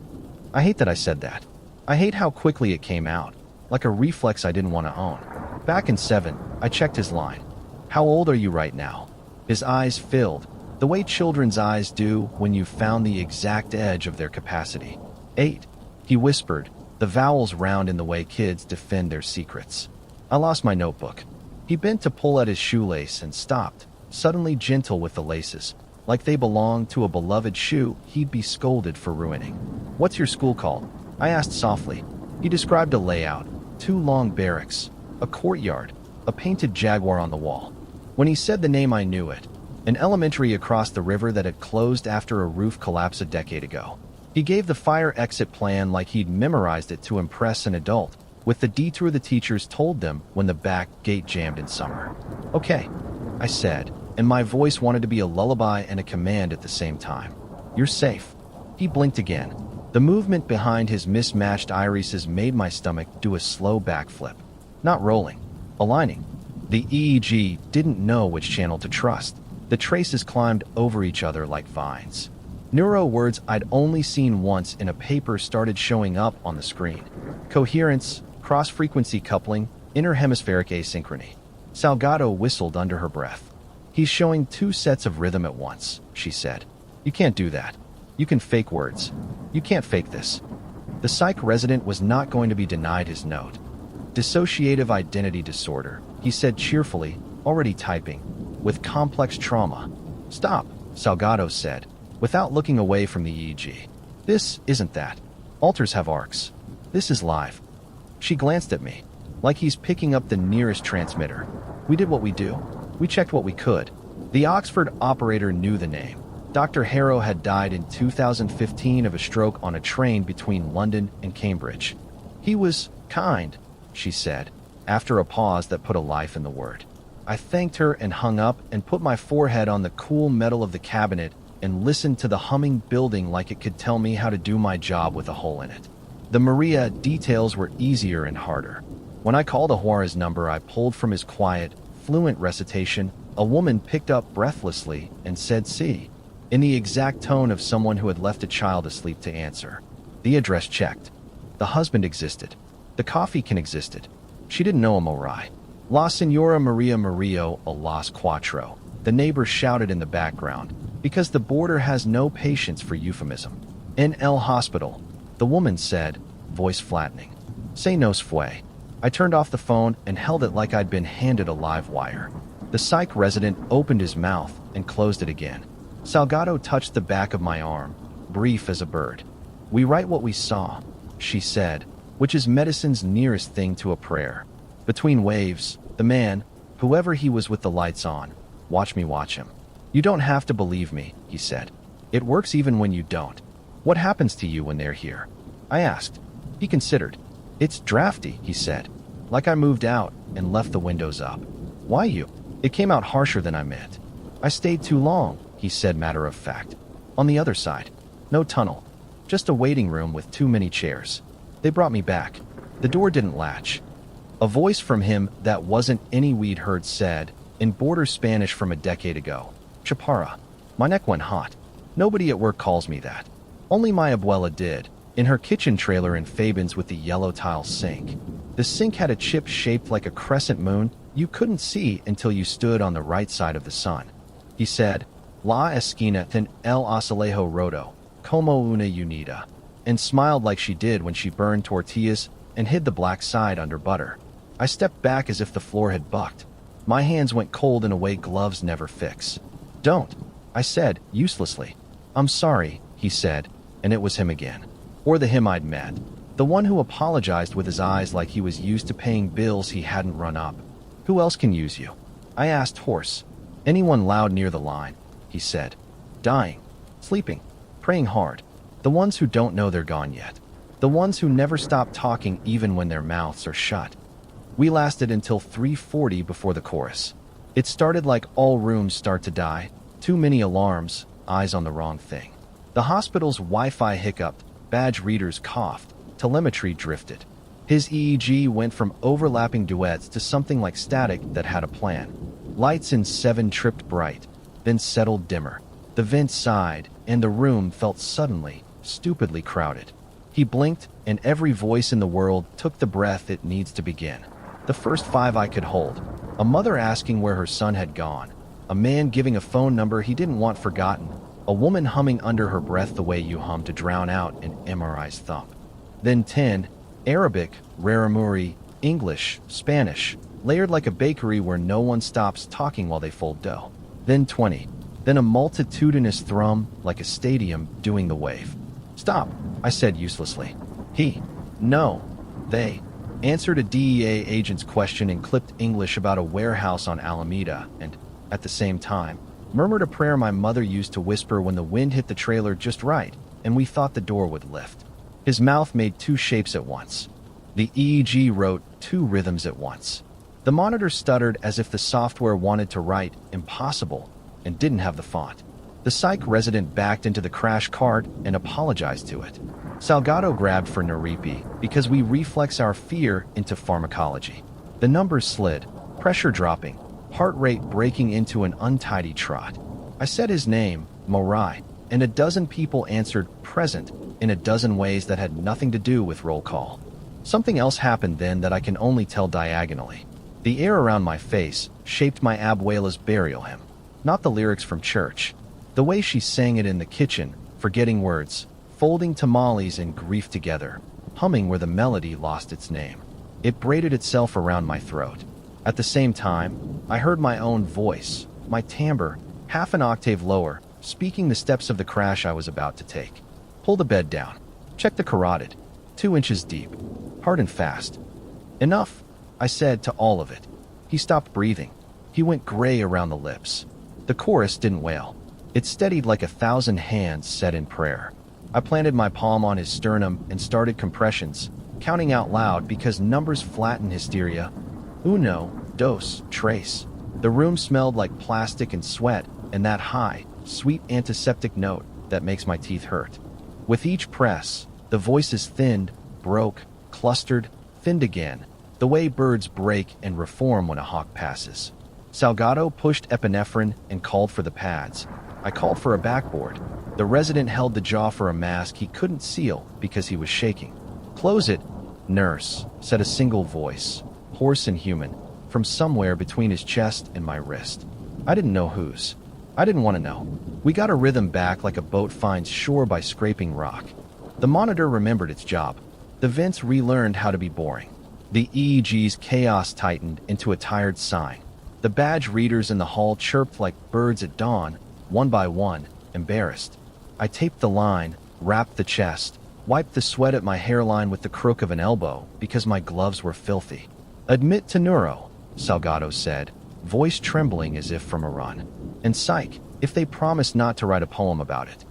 I hate that I said that. I hate how quickly it came out, like a reflex I didn't want to own. Back in 7, I checked his line. How old are you right now? His eyes filled, the way children's eyes do when you've found the exact edge of their capacity. 8, he whispered, the vowels round in the way kids defend their secrets. I lost my notebook. He bent to pull at his shoelace and stopped, suddenly gentle with the laces, like they belonged to a beloved shoe he'd be scolded for ruining. What's your school called? I asked softly. He described a layout, 2 long barracks, a courtyard, a painted jaguar on the wall. When he said the name, I knew it. An elementary across the river that had closed after a roof collapse a decade ago. He gave the fire exit plan like he'd memorized it to impress an adult, with the detour the teachers told them when the back gate jammed in summer. Okay, I said, and my voice wanted to be a lullaby and a command at the same time. You're safe. He blinked again. The movement behind his mismatched irises made my stomach do a slow backflip. Not rolling, aligning. The EEG didn't know which channel to trust. The traces climbed over each other like vines. Neuro words I'd only seen once in a paper started showing up on the screen. Coherence, cross-frequency coupling, interhemispheric asynchrony. Salgado whistled under her breath. He's showing 2 sets of rhythm at once, she said. You can't do that. You can fake words. You can't fake this. The psych resident was not going to be denied his note. Dissociative identity disorder, he said cheerfully, already typing, with complex trauma. Stop, Salgado said, without looking away from the EEG. This isn't that. Alters have arcs. This is live. She glanced at me, like he's picking up the nearest transmitter. We did what we do. We checked what we could. The Oxford operator knew the name. Dr. Harrow had died in 2015 of a stroke on a train between London and Cambridge. He was kind, she said, after a pause that put a life in the word. I thanked her and hung up and put my forehead on the cool metal of the cabinet and listened to the humming building like it could tell me how to do my job with a hole in it. The Maria details were easier and harder. When I called Ahuara's number, I pulled from his quiet, fluent recitation. A woman picked up breathlessly and said, "See," in the exact tone of someone who had left a child asleep to answer. The address checked. The husband existed. The coffee can existed. She didn't know a Morai. La Senora Maria Murillo a las cuatro, the neighbors shouted in the background, because the border has no patience for euphemism. "En el hospital," the woman said, voice flattening. "Se nos fue." I turned off the phone and held it like I'd been handed a live wire. The psych resident opened his mouth and closed it again. Salgado touched the back of my arm, brief as a bird. "We write what we saw," she said, which is medicine's nearest thing to a prayer. Between waves, the man, whoever he was with the lights on, watched me watch him. "You don't have to believe me," he said. "It works even when you don't." "What happens to you when they're here?" I asked. He considered. "It's drafty," he said, like I moved out and left the windows up. "Why you?" It came out harsher than I meant. "I stayed too long," he said, matter of fact. "On the other side. No tunnel. Just a waiting room with too many chairs. They brought me back. The door didn't latch." A voice from him that wasn't any we'd heard said, in border Spanish from a decade ago, "Chaparra." My neck went hot. Nobody at work calls me that. Only my abuela did, in her kitchen trailer in Fabens with the yellow tile sink. The sink had a chip shaped like a crescent moon you couldn't see until you stood on the right side of the sun. He said, "La esquina en el azulejo roto, como una unida," and smiled like she did when she burned tortillas and hid the black side under butter. I stepped back as if the floor had bucked. My hands went cold in a way gloves never fix. "Don't," I said, uselessly. "I'm sorry," he said, and it was him again. Or the him I'd met. The one who apologized with his eyes like he was used to paying bills he hadn't run up. "Who else can use you?" I asked hoarse. "Anyone loud near the line," he said. "Dying. Sleeping. Praying hard. The ones who don't know they're gone yet. The ones who never stop talking even when their mouths are shut." We lasted until 3:40 before the chorus. It started like all rooms start to die. Too many alarms, eyes on the wrong thing. The hospital's Wi-Fi hiccuped, badge readers coughed, telemetry drifted. His EEG went from overlapping duets to something like static that had a plan. Lights in 7 tripped bright, then settled dimmer. The vent sighed, and the room felt suddenly, stupidly crowded. He blinked, and every voice in the world took the breath it needs to begin. The first 5 I could hold. A mother asking where her son had gone. A man giving a phone number he didn't want forgotten. A woman humming under her breath the way you hum to drown out an MRI's thump. Then 10, Arabic, Raramuri, English, Spanish, layered like a bakery where no one stops talking while they fold dough. Then 20. Then a multitudinous thrum like a stadium doing the wave. "Stop," I said uselessly. He, no, they, answered a DEA agent's question in clipped English about a warehouse on Alameda and, at the same time, murmured a prayer my mother used to whisper when the wind hit the trailer just right and we thought the door would lift. His mouth made 2 shapes at once. The EEG wrote 2 rhythms at once. The monitor stuttered as if the software wanted to write impossible and didn't have the font. The psych resident backed into the crash cart and apologized to it. Salgado grabbed for Naripi because we reflex our fear into pharmacology. The numbers slid, pressure dropping, heart rate breaking into an untidy trot. I said his name, Morai, and a dozen people answered present in a dozen ways that had nothing to do with roll call. Something else happened then that I can only tell diagonally. The air around my face shaped my abuela's burial hymn, not the lyrics from church. The way she sang it in the kitchen, forgetting words, folding tamales and grief together, humming where the melody lost its name. It braided itself around my throat. At the same time, I heard my own voice, my timbre, half an octave lower, speaking the steps of the crash I was about to take. "Pull the bed down. Check the carotid. 2 inches deep. Hard and fast." "Enough," I said to all of it. He stopped breathing. He went gray around the lips. The chorus didn't wail. It steadied like 1,000 hands set in prayer. I planted my palm on his sternum and started compressions, counting out loud because numbers flatten hysteria. Uno, dos, tres. The room smelled like plastic and sweat and that high, sweet antiseptic note that makes my teeth hurt. With each press, the voices thinned, broke, clustered, thinned again, the way birds break and reform when a hawk passes. Salgado pushed epinephrine and called for the pads. I called for a backboard. The resident held the jaw for a mask he couldn't seal because he was shaking. "Close it, nurse," said a single voice, hoarse and human, from somewhere between his chest and my wrist. I didn't know whose. I didn't want to know. We got a rhythm back like a boat finds shore by scraping rock. The monitor remembered its job. The vents relearned how to be boring. The EEG's chaos tightened into a tired sighing. The badge readers in the hall chirped like birds at dawn, one by one, embarrassed. I taped the line, wrapped the chest, wiped the sweat at my hairline with the crook of an elbow because my gloves were filthy. "Admit to neuro," Salgado said, voice trembling as if from a run. "And psych, if they promise not to write a poem about it."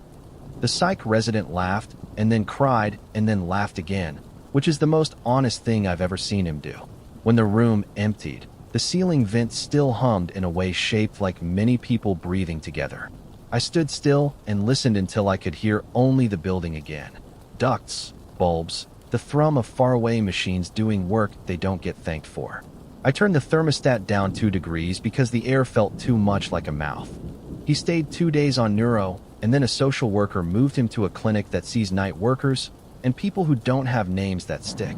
The psych resident laughed, and then cried, and then laughed again, which is the most honest thing I've ever seen him do. When the room emptied, the ceiling vent still hummed in a way shaped like many people breathing together. I stood still and listened until I could hear only the building again. Ducts, bulbs, the thrum of faraway machines doing work they don't get thanked for. I turned the thermostat down 2 degrees because the air felt too much like a mouth. He stayed 2 days on neuro, and then a social worker moved him to a clinic that sees night workers and people who don't have names that stick.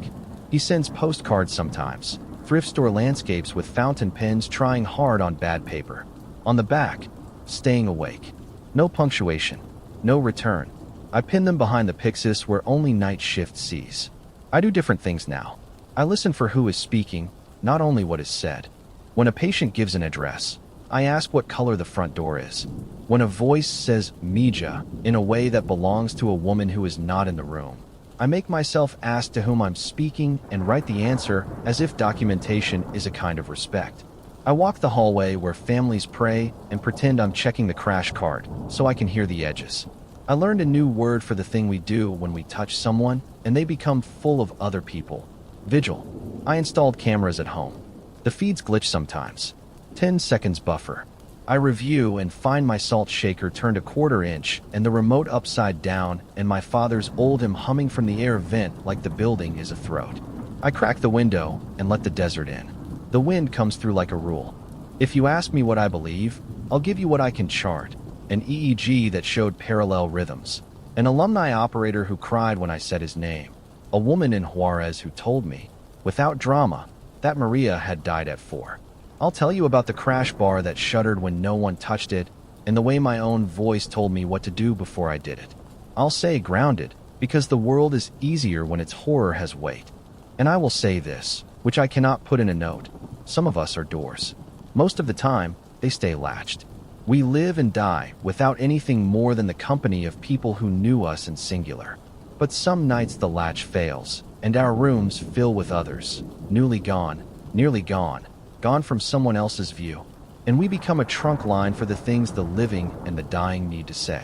He sends postcards sometimes, thrift store landscapes with fountain pens trying hard on bad paper. On the back, "Staying awake." No punctuation, no return. I pin them behind the Pyxis where only night shift sees. I do different things now. I listen for who is speaking, not only what is said. When a patient gives an address, I ask what color the front door is. When a voice says "Meja" in a way that belongs to a woman who is not in the room, I make myself ask to whom I'm speaking and write the answer as if documentation is a kind of respect. I walk the hallway where families pray and pretend I'm checking the crash card so I can hear the edges. I learned a new word for the thing we do when we touch someone and they become full of other people. Vigil. I installed cameras at home. The feeds glitch sometimes. 10 seconds buffer. I review and find my salt shaker turned a 1/4 inch and the remote upside down and my father's old hymn humming from the air vent like the building is a throat. I crack the window and let the desert in. The wind comes through like a rule. If you ask me what I believe, I'll give you what I can chart. An EEG that showed parallel rhythms. An alumni operator who cried when I said his name. A woman in Juarez who told me, without drama, that Maria had died at 4. I'll tell you about the crash bar that shuddered when no one touched it, and the way my own voice told me what to do before I did it. I'll say grounded, because the world is easier when its horror has weight. And I will say this, which I cannot put in a note. Some of us are doors. Most of the time, they stay latched. We live and die without anything more than the company of people who knew us in singular. But some nights the latch fails, and our rooms fill with others, newly gone, nearly gone, gone from someone else's view, and we become a trunk line for the things the living and the dying need to say.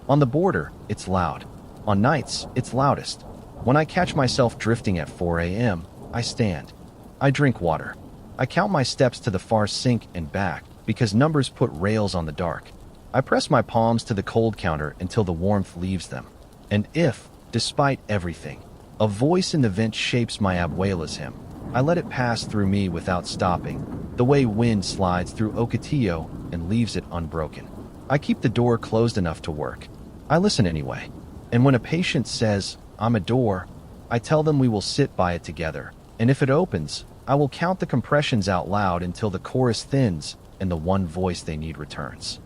On the border, it's loud. On nights, it's loudest. When I catch myself drifting at 4 a.m., I stand. I drink water. I count my steps to the far sink and back because numbers put rails on the dark. I press my palms to the cold counter until the warmth leaves them. And if, despite everything, a voice in the vent shapes my abuela's hymn, I let it pass through me without stopping, the way wind slides through Ocotillo and leaves it unbroken. I keep the door closed enough to work. I listen anyway. And when a patient says, "I'm a door," I tell them we will sit by it together. And if it opens, I will count the compressions out loud until the chorus thins and the one voice they need returns.